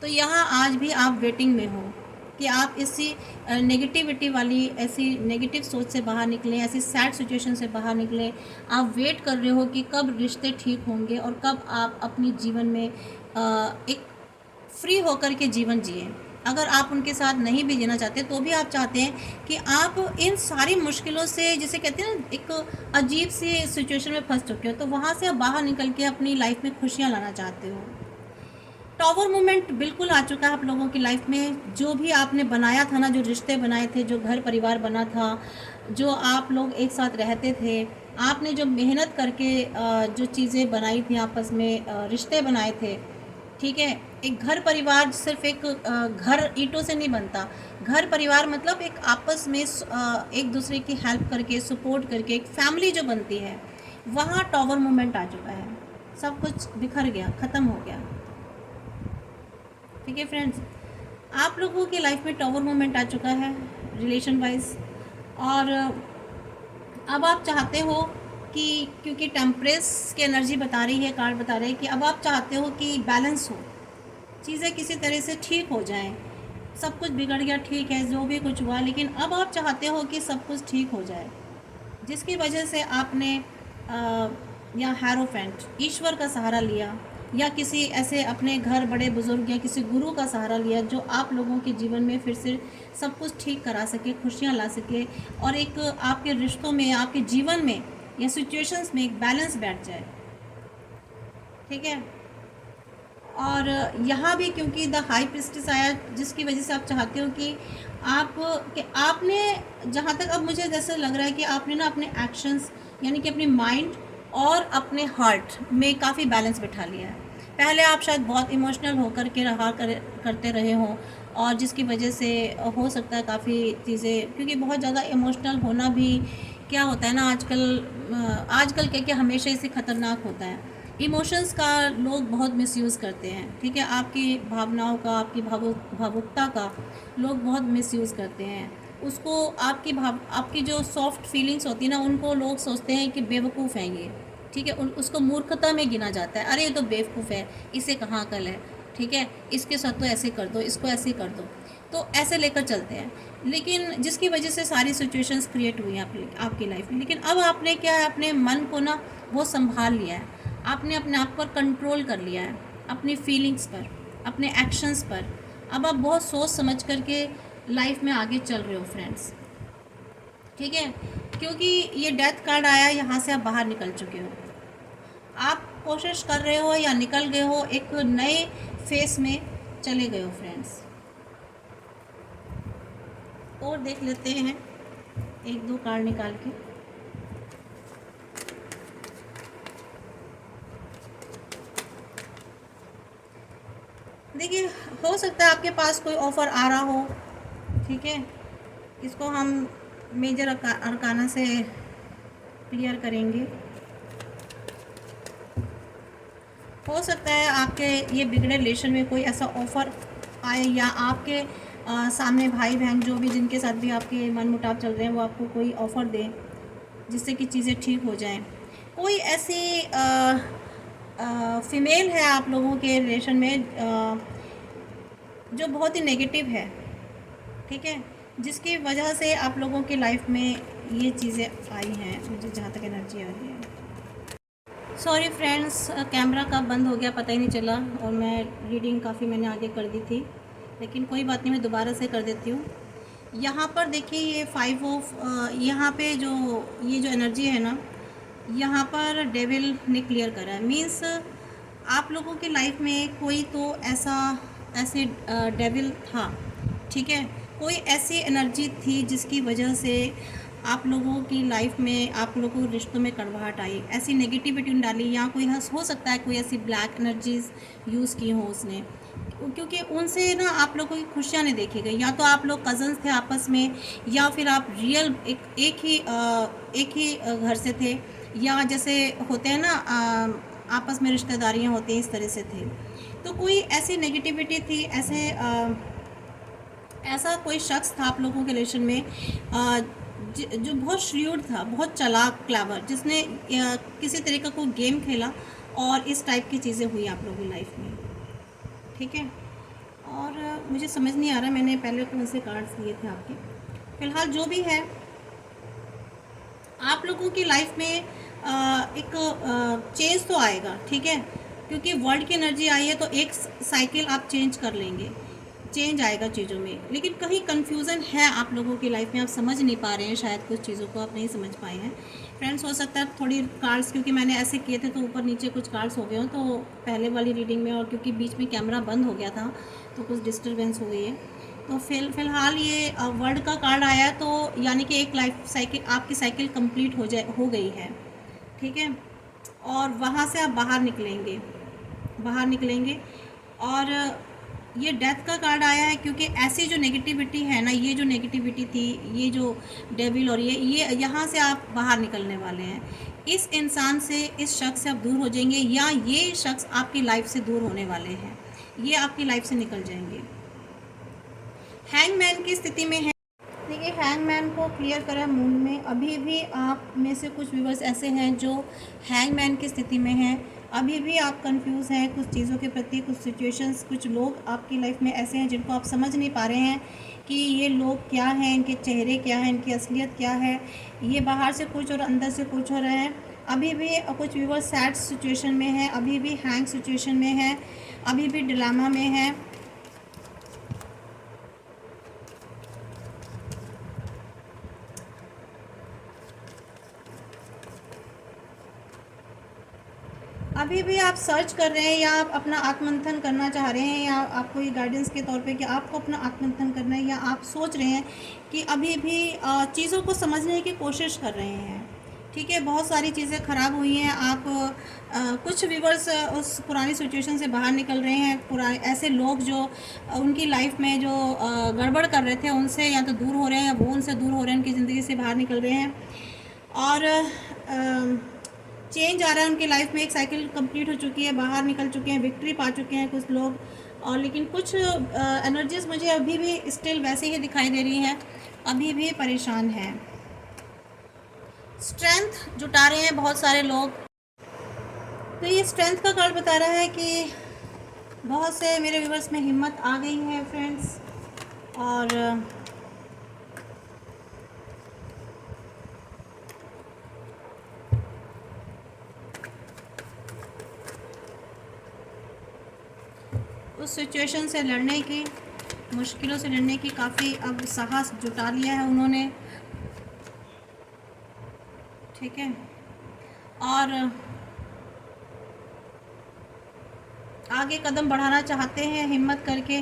तो यहाँ आज भी आप वेटिंग में हो कि आप इसी नेगेटिविटी वाली, ऐसी नेगेटिव सोच से बाहर निकलें, ऐसी सैड सिचुएशन से बाहर निकलें। आप वेट कर रहे हो कि कब रिश्ते ठीक होंगे और कब आप अपनी जीवन में एक फ्री होकर के जीवन जिए। अगर आप उनके साथ नहीं भी जीना चाहते तो भी आप चाहते हैं कि आप इन सारी मुश्किलों से, जिसे कहते हैं ना, एक अजीब सी सिचुएशन में फंस चुके हो, तो वहाँ से आप बाहर निकल के अपनी लाइफ में खुशियाँ लाना चाहते हो। टॉवर मोमेंट बिल्कुल आ चुका है आप लोगों की लाइफ में। जो भी आपने बनाया था ना, जो रिश्ते बनाए थे, जो घर परिवार बना था, जो आप लोग एक साथ रहते थे, आपने जो मेहनत करके जो चीज़ें बनाई थी आपस में, रिश्ते बनाए थे, ठीक है। एक घर परिवार सिर्फ एक घर ईंटों से नहीं बनता। घर परिवार मतलब एक आपस में एक दूसरे की हेल्प करके, सपोर्ट करके एक फैमिली जो बनती है, वहाँ टॉवर मोमेंट आ चुका है। सब कुछ बिखर गया, ख़त्म हो गया। ठीक है फ्रेंड्स, आप लोगों की लाइफ में टॉवर मोमेंट आ चुका है रिलेशन वाइज। और अब आप चाहते हो कि, क्योंकि टेम्परेस की एनर्जी बता रही है, कार्ड बता रहे हैं कि अब आप चाहते हो कि बैलेंस हो, चीज़ें किसी तरह से ठीक हो जाएं। सब कुछ बिगड़ गया, ठीक है, जो भी कुछ हुआ, लेकिन अब आप चाहते हो कि सब कुछ ठीक हो जाए, जिसकी वजह से आपने या हैरोफेंट ईश्वर का सहारा लिया, या किसी ऐसे अपने घर बड़े बुजुर्ग या किसी गुरु का सहारा लिया, जो आप लोगों के जीवन में फिर से सब कुछ ठीक करा सके, खुशियाँ ला सके, और एक आपके रिश्तों में, आपके जीवन में या सिचुएशंस में एक बैलेंस बैठ जाए। ठीक है। और यहाँ भी क्योंकि द हाई प्रिस्टेस आया, जिसकी वजह से आप चाहते हो कि आपने, जहाँ तक अब मुझे जैसे लग रहा है कि आपने ना अपने एक्शंस, यानी कि अपने माइंड और अपने हार्ट में काफ़ी बैलेंस बिठा लिया है। पहले आप शायद बहुत इमोशनल होकर के करते रहे हों, और जिसकी वजह से हो सकता है काफ़ी चीज़ें, क्योंकि बहुत ज़्यादा इमोशनल होना भी क्या होता है ना आजकल क्या हमेशा इसे ख़तरनाक होता है। इमोशंस का लोग बहुत मिसयूज़ करते हैं। ठीक है, आपकी भावनाओं का, आपकी भावुकता का लोग बहुत मिसयूज़ करते हैं। उसको आपकी जो सॉफ्ट फीलिंग्स होती है ना, उनको लोग सोचते हैं कि बेवकूफ़ हैं ये। ठीक है, उसको मूर्खता में गिना जाता है। अरे ये तो बेवकूफ़ है, इसे कहाँ अकल है। ठीक है, इसके साथ तो ऐसे कर दो, इसको ऐसे कर दो, तो ऐसे लेकर चलते हैं। लेकिन जिसकी वजह से सारी सिचुएशंस क्रिएट हुई हैं आपकी लाइफ में। लेकिन अब आपने क्या है, अपने मन को ना वो संभाल लिया है, आपने अपने आप पर कंट्रोल कर लिया है, अपनी फीलिंग्स पर, अपने एक्शंस पर। अब आप बहुत सोच समझ करके लाइफ में आगे चल रहे हो फ्रेंड्स। ठीक है, क्योंकि ये डेथ कार्ड आया, यहाँ से आप बाहर निकल चुके हो। आप कोशिश कर रहे हो या निकल गए हो, एक नए फेस में चले गए हो फ्रेंड्स। और देख लेते हैं एक दो कार्ड निकाल के। देखिए, हो सकता है आपके पास कोई ऑफ़र आ रहा हो। ठीक है, इसको हम मेजर अरकाना से क्लियर करेंगे। हो सकता है आपके ये बिगड़े रिलेशन में कोई ऐसा ऑफ़र आए, या आपके सामने भाई बहन जो भी, जिनके साथ भी आपके मनमुटाव चल रहे हैं, वो आपको कोई ऑफ़र दें जिससे कि चीज़ें ठीक हो जाएं। कोई ऐसी फ़ीमेल है आप लोगों के रिलेशन में जो बहुत ही नेगेटिव है। ठीक है, जिसकी वजह से आप लोगों की लाइफ में ये चीज़ें आई हैं, मुझे जहाँ तक एनर्जी आ रही है। सॉरी फ्रेंड्स, कैमरा कब बंद हो गया पता ही नहीं चला, और मैं रीडिंग काफ़ी मैंने आगे कर दी थी, लेकिन कोई बात नहीं, मैं दोबारा से कर देती हूँ। यहाँ पर देखिए, ये 5 ऑफ, यहाँ पे जो ये जो एनर्जी है ना, यहाँ पर डेविल ने क्लियर करा है। मीन्स आप लोगों की लाइफ में कोई तो ऐसे डेविल था। ठीक है, कोई ऐसी एनर्जी थी जिसकी वजह से आप लोगों की लाइफ में, आप लोगों के रिश्तों में कड़वाहट आई, ऐसी नेगेटिविटी डाली, या कोई हो सकता है कोई ऐसी ब्लैक एनर्जीज यूज़ की हो उसने, क्योंकि उनसे ना आप लोगों की खुशियाँ नहीं देखी गई। या तो आप लोग कज़न्स थे आपस में, या फिर आप रियल एक ही घर से थे, या जैसे होते हैं ना आपस में रिश्तेदारियाँ होती हैं, इस तरह से थे। तो कोई ऐसी नेगेटिविटी थी, ऐसा कोई शख्स था आप लोगों के रिलेशन में जो बहुत श्रीउड था, बहुत चालाक, क्लेवर, जिसने किसी तरह का कोई गेम खेला, और इस टाइप की चीज़ें हुई आप लोगों की लाइफ में। ठीक है, और मुझे समझ नहीं आ रहा मैंने पहले कौन से कार्ड्स लिए थे आपके। फ़िलहाल जो भी है, आप लोगों की लाइफ में एक चेंज तो आएगा। ठीक है, क्योंकि वर्ल्ड की एनर्जी आई है, तो एक साइकिल आप चेंज कर लेंगे, चेंज आएगा चीज़ों में। लेकिन कहीं कन्फ्यूज़न है आप लोगों की लाइफ में, आप समझ नहीं पा रहे हैं, शायद कुछ चीज़ों को आप नहीं समझ पाए हैं। फ्रेंड्स हो सकता है थोड़ी कार्ड्स, क्योंकि मैंने ऐसे किए थे तो ऊपर नीचे कुछ कार्ड्स हो गए हों, तो पहले वाली रीडिंग में, और क्योंकि बीच में कैमरा बंद हो गया था तो कुछ डिस्टरबेंस हो गई है। तो फ़िलहाल ये वर्ड का कार्ड आया, तो यानी कि एक लाइफ साइकिल, आपकी साइकिल कंप्लीट हो गई है, ठीक है। और वहाँ से आप बाहर निकलेंगे। और ये डेथ का कार्ड आया है, क्योंकि ऐसी जो नेगेटिविटी है ना, ये जो नेगेटिविटी थी, ये जो डेविल, और ये यहाँ से आप बाहर निकलने वाले हैं। इस इंसान से, इस शख्स से आप दूर हो जाएंगे, या ये शख्स आपकी लाइफ से दूर होने वाले हैं, ये आपकी लाइफ से निकल जाएंगे। हैंगमैन की स्थिति में है। देखिए, हैंगमैन को क्लियर करा मून में। अभी भी आप में से कुछ व्यूवर्स ऐसे हैं जो हैंगमैन की स्थिति में हैं। अभी भी आप कंफ्यूज हैं कुछ चीज़ों के प्रति, कुछ सिचुएशंस, कुछ लोग आपकी लाइफ में ऐसे हैं जिनको आप समझ नहीं पा रहे हैं कि ये लोग क्या हैं, इनके चेहरे क्या हैं, इनकी असलियत क्या है। ये बाहर से कुछ और अंदर से कुछ हो रहे हैं। अभी भी कुछ व्यूवर्स सैड सिचुएशन में हैं, अभी भी हैंग सिचुएशन में है, अभी भी डिलेमा में है। अभी भी आप सर्च कर रहे हैं, या आप अपना आत्ममंथन करना चाह रहे हैं, या आपको ये गाइडेंस के तौर पे कि आपको अपना आत्ममंथन करना है, या आप सोच रहे हैं कि अभी भी चीज़ों को समझने की कोशिश कर रहे हैं, ठीक है। बहुत सारी चीज़ें ख़राब हुई हैं। आप कुछ व्यूवर्स उस पुरानी सिचुएशन से बाहर निकल रहे हैं। पुराने ऐसे लोग जो उनकी लाइफ में जो गड़बड़ कर रहे थे, उनसे या तो दूर हो रहे हैं, या वो उनसे दूर हो रहे हैं, उनकी ज़िंदगी से बाहर निकल रहे हैं। और चेंज आ रहा है उनकी लाइफ में। एक साइकिल कंप्लीट हो चुकी है, बाहर निकल चुके हैं, विक्ट्री पा चुके हैं कुछ लोग। और लेकिन कुछ एनर्जीज मुझे अभी भी स्टिल वैसे ही दिखाई दे रही हैं, अभी भी परेशान हैं। स्ट्रेंथ जुटा रहे हैं बहुत सारे लोग। तो ये स्ट्रेंथ का कार्ड बता रहा है कि बहुत से मेरे व्यूवर्स में हिम्मत आ गई है फ्रेंड्स। और उस सिचुएशन से लड़ने की, मुश्किलों से लड़ने की काफ़ी अब साहस जुटा लिया है उन्होंने, ठीक है। और आगे कदम बढ़ाना चाहते हैं हिम्मत करके,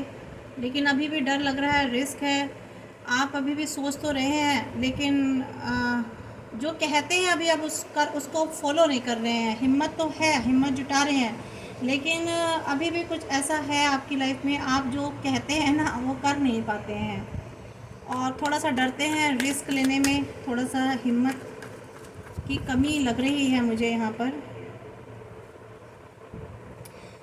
लेकिन अभी भी डर लग रहा है, रिस्क है। आप अभी भी सोच तो रहे हैं, लेकिन जो कहते हैं अभी आप उसको फॉलो नहीं कर रहे हैं। हिम्मत तो है, हिम्मत जुटा रहे हैं, लेकिन अभी भी कुछ ऐसा है आपकी लाइफ में, आप जो कहते हैं ना वो कर नहीं पाते हैं, और थोड़ा सा डरते हैं रिस्क लेने में। थोड़ा सा हिम्मत की कमी लग रही है मुझे यहाँ पर।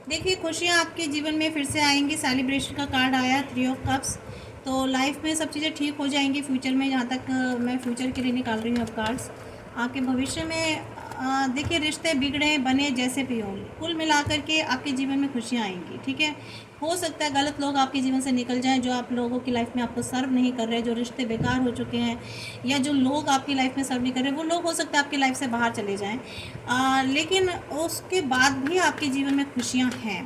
देखिए, खुशियाँ आपके जीवन में फिर से आएंगी। सेलिब्रेशन का कार्ड आया, 3 ऑफ कप्स। तो लाइफ में सब चीज़ें ठीक हो जाएंगी फ्यूचर में, जहाँ तक मैं फ्यूचर के लिए निकाल रही हूँ अब कार्ड्स। आपके भविष्य में देखिए, रिश्ते बिगड़े बने जैसे भी हों, कुल मिलाकर के आपके जीवन में खुशियाँ आएंगी, ठीक है। हो सकता है गलत लोग आपके जीवन से निकल जाएं, जो आप लोगों की लाइफ में आपको सर्व नहीं कर रहे, जो रिश्ते बेकार हो चुके हैं, या जो लोग आपकी लाइफ में सर्व नहीं कर रहे, वो लोग हो सकता है आपकी लाइफ से बाहर चले जाएं। लेकिन उसके बाद भी आपके जीवन में खुशियाँ हैं।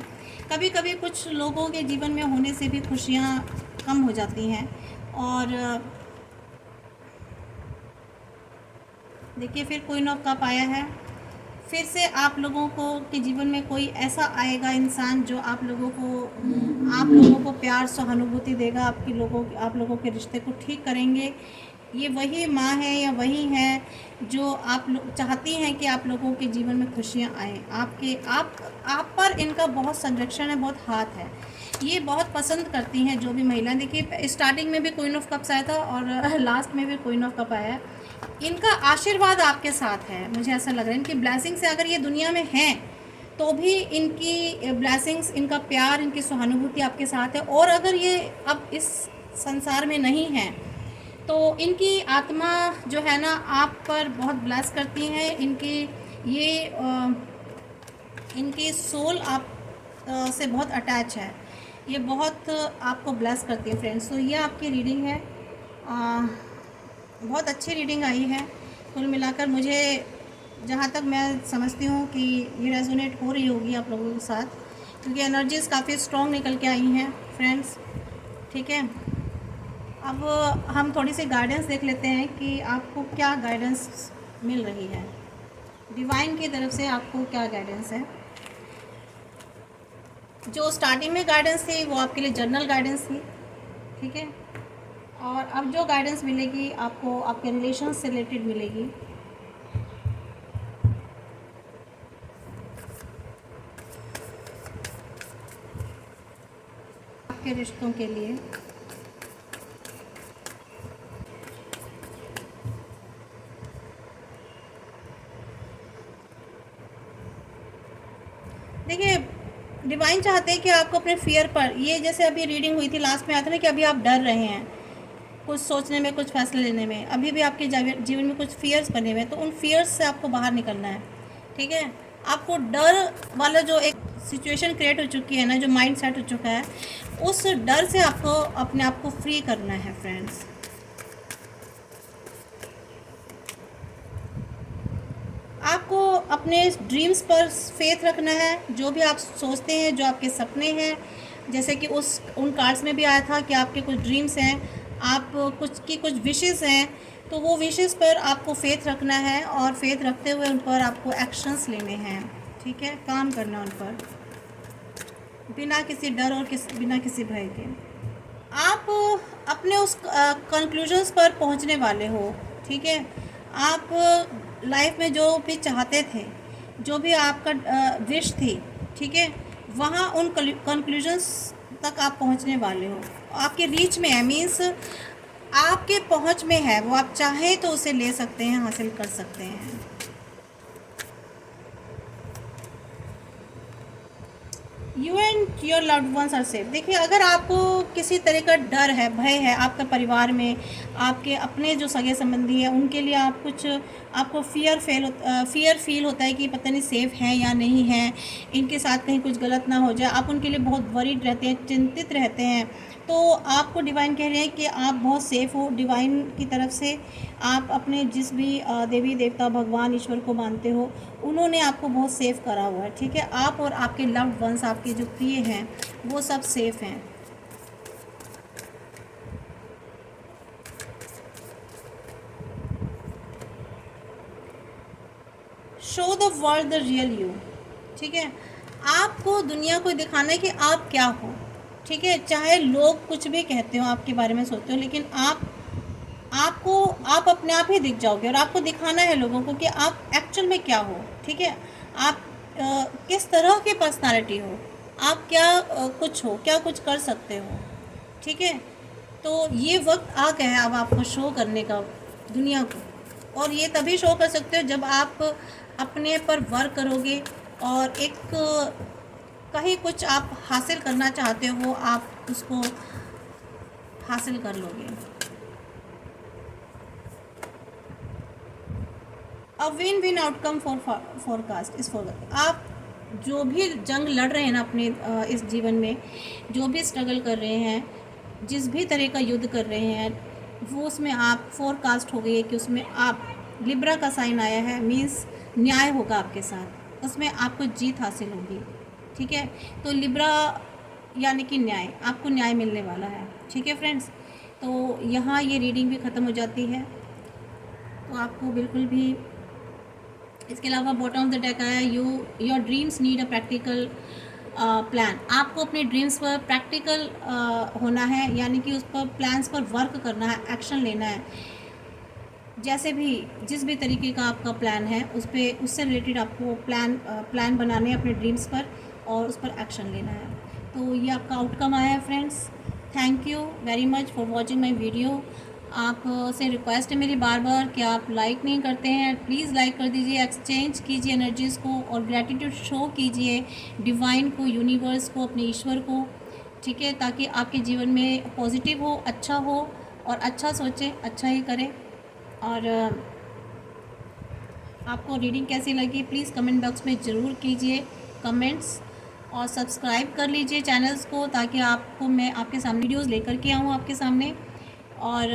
कभी कभी कुछ लोगों के जीवन में होने से भी खुशियाँ कम हो जाती हैं। और देखिए, फिर क्वीन ऑफ कप आया है। फिर से आप लोगों को के जीवन में कोई ऐसा आएगा इंसान जो आप लोगों को प्यार, सहानुभूति देगा, आप लोगों के रिश्ते को ठीक करेंगे। ये वही माँ है या वही है जो आप लोग चाहती हैं कि आप लोगों के जीवन में खुशियाँ आए। आप पर इनका बहुत संरक्षण है, बहुत हाथ है। ये बहुत पसंद करती हैं जो भी महिलाएं। देखिए, स्टार्टिंग में भी क्वीन ऑफ कप्स आया था, और लास्ट में भी क्वीन ऑफ कप आया है। इनका आशीर्वाद आपके साथ है, मुझे ऐसा लग रहा है। इनकी ब्लेसिंग्स से अगर ये दुनिया में हैं, तो भी इनकी ब्लेसिंग्स, इनका प्यार, इनकी सहानुभूति आपके साथ है। और अगर ये अब इस संसार में नहीं है, तो इनकी आत्मा जो है ना आप पर बहुत ब्लेस करती हैं। इनकी सोल आप से बहुत अटैच है, ये बहुत आपको ब्लेस करती है फ्रेंड्स। तो ये आपकी रीडिंग है। बहुत अच्छी रीडिंग आई है। कुल मिलाकर मुझे, जहाँ तक मैं समझती हूँ कि ये रेजोनेट हो रही होगी आप लोगों के साथ, क्योंकि एनर्जीज़ काफ़ी स्ट्रॉन्ग निकल के आई हैं फ्रेंड्स, ठीक है। अब हम थोड़ी सी गाइडेंस देख लेते हैं कि आपको क्या गाइडेंस मिल रही है। डिवाइन की तरफ से आपको क्या गाइडेंस है? जो स्टार्टिंग में गाइडेंस थी वो आपके लिए जनरल गाइडेंस थी, ठीक है। और अब जो गाइडेंस मिलेगी आपको आपके रिलेशन से रिलेटेड मिलेगी। आपके रिश्तों के लिए। देखिए, डिवाइन चाहते हैं कि आपको अपने फियर पर, ये जैसे अभी रीडिंग हुई थी लास्ट में आया था ना कि अभी आप डर रहे हैं कुछ सोचने में, कुछ फैसले लेने में, अभी भी आपके जीवन में कुछ फियर्स बने हुए हैं, तो उन फियर्स से आपको बाहर निकलना है, ठीक है। आपको डर वाला जो एक सिचुएशन क्रिएट हो चुकी है ना, जो माइंड सेट हो चुका है, उस डर से आपको अपने आप को फ्री करना है फ्रेंड्स। आपको अपने ड्रीम्स पर फेथ रखना है। जो भी आप सोचते हैं, जो आपके सपने हैं, जैसे कि उन कार्ड्स में भी आया था कि आपके कुछ ड्रीम्स हैं, आप कुछ विशेस हैं, तो वो विशेस पर आपको फेथ रखना है और फेथ रखते हुए उन पर आपको एक्शंस लेने हैं, ठीक है। काम करना उन पर बिना किसी डर और बिना किसी भय के। आप अपने उस कंक्लूजन्स पर पहुंचने वाले हो, ठीक है। आप लाइफ में जो भी चाहते थे, जो भी आपका विश थी, ठीक है, वहाँ उन कंक्लूजन्स तक आप पहुंचने वाले हो। आपके रीच में है, मीन्स आपके पहुंच में है, वो आप चाहें तो उसे ले सकते हैं, हासिल कर सकते हैं। You and your loved ones are safe. देखिए, अगर आपको किसी तरह का डर है, भय है आपका परिवार में, आपके अपने जो सगे संबंधी हैं उनके लिए आपको फियर फील होता है कि पता नहीं सेफ़ हैं या नहीं हैं, इनके साथ कहीं कुछ गलत ना हो जाए, आप उनके लिए बहुत वरीड रहते हैं, चिंतित रहते हैं, तो आपको डिवाइन कह रहे हैं कि आप बहुत सेफ़ हो। डिवाइन की तरफ से आप अपने जिस भी देवी देवता भगवान ईश्वर को मानते हो, उन्होंने आपको बहुत सेफ़ करा हुआ है, ठीक है। आप और आपके लव्ड वंस, आपके जो प्रिय हैं, वो सब सेफ़ हैं। Show the world the real you, ठीक है। आपको दुनिया को दिखाना है कि आप क्या हो, ठीक है। चाहे लोग कुछ भी कहते हो, आपके बारे में सोचते हो, लेकिन आप अपने आप ही दिख जाओगे, और आपको दिखाना है लोगों को कि आप एक्चुअल में क्या हो, ठीक है। आप किस तरह की पर्सनालिटी हो, आप क्या कुछ हो, क्या कुछ कर सकते हो, ठीक है। तो ये वक्त आ गया है अब आपको शो करने का दुनिया को, और ये तभी शो कर सकते हो जब आप अपने पर वर्क करोगे और एक कहीं कुछ आप हासिल करना चाहते हो, आप उसको हासिल कर लोगे। A win win outcome forecast इस फोरकास्ट। आप जो भी जंग लड़ रहे हैं ना अपने इस जीवन में, जो भी स्ट्रगल कर रहे हैं, जिस भी तरह का युद्ध कर रहे हैं, वो उसमें आप फोरकास्ट हो गई है कि उसमें आप लिब्रा का साइन आया है, मीन्स न्याय होगा आपके साथ, उसमें आपको जीत हासिल होगी, ठीक है। तो लिब्रा यानी कि न्याय, आपको न्याय मिलने वाला है, ठीक है फ्रेंड्स। तो यहाँ ये रीडिंग भी ख़त्म हो जाती है। तो आपको बिल्कुल भी, इसके अलावा बॉटम ऑफ द डेक आया your dreams need a practical plan. आपको अपने ड्रीम्स पर प्रैक्टिकल होना है, यानी कि उस पर प्लान्स पर वर्क करना है, एक्शन लेना है। जैसे भी जिस भी तरीके का आपका प्लान है उससे रिलेटेड आपको प्लान बनाने हैं अपने ड्रीम्स पर, और उस पर एक्शन लेना है। तो ये आपका आउटकम आया है friends. Thank you very much for watching my video. आप से रिक्वेस्ट है मेरी बार बार कि आप लाइक नहीं करते हैं, प्लीज़ लाइक कर दीजिए, एक्सचेंज कीजिए एनर्जीज़ को, और ग्रैटिट्यूड शो कीजिए डिवाइन को, यूनिवर्स को, अपने ईश्वर को, ठीक है, ताकि आपके जीवन में पॉजिटिव हो, अच्छा हो, और अच्छा सोचें, अच्छा ही करें। और आपको रीडिंग कैसी लगी प्लीज़ कमेंट बॉक्स में ज़रूर कीजिए कमेंट्स, और सब्सक्राइब कर लीजिए चैनल्स को, ताकि आपको मैं आपके सामने वीडियोस लेकर के आऊँ आपके सामने। और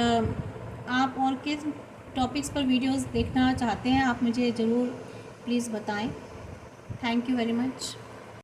आप और किस टॉपिक्स पर वीडियोस देखना चाहते हैं आप मुझे ज़रूर प्लीज़ बताएं। Thank you very much.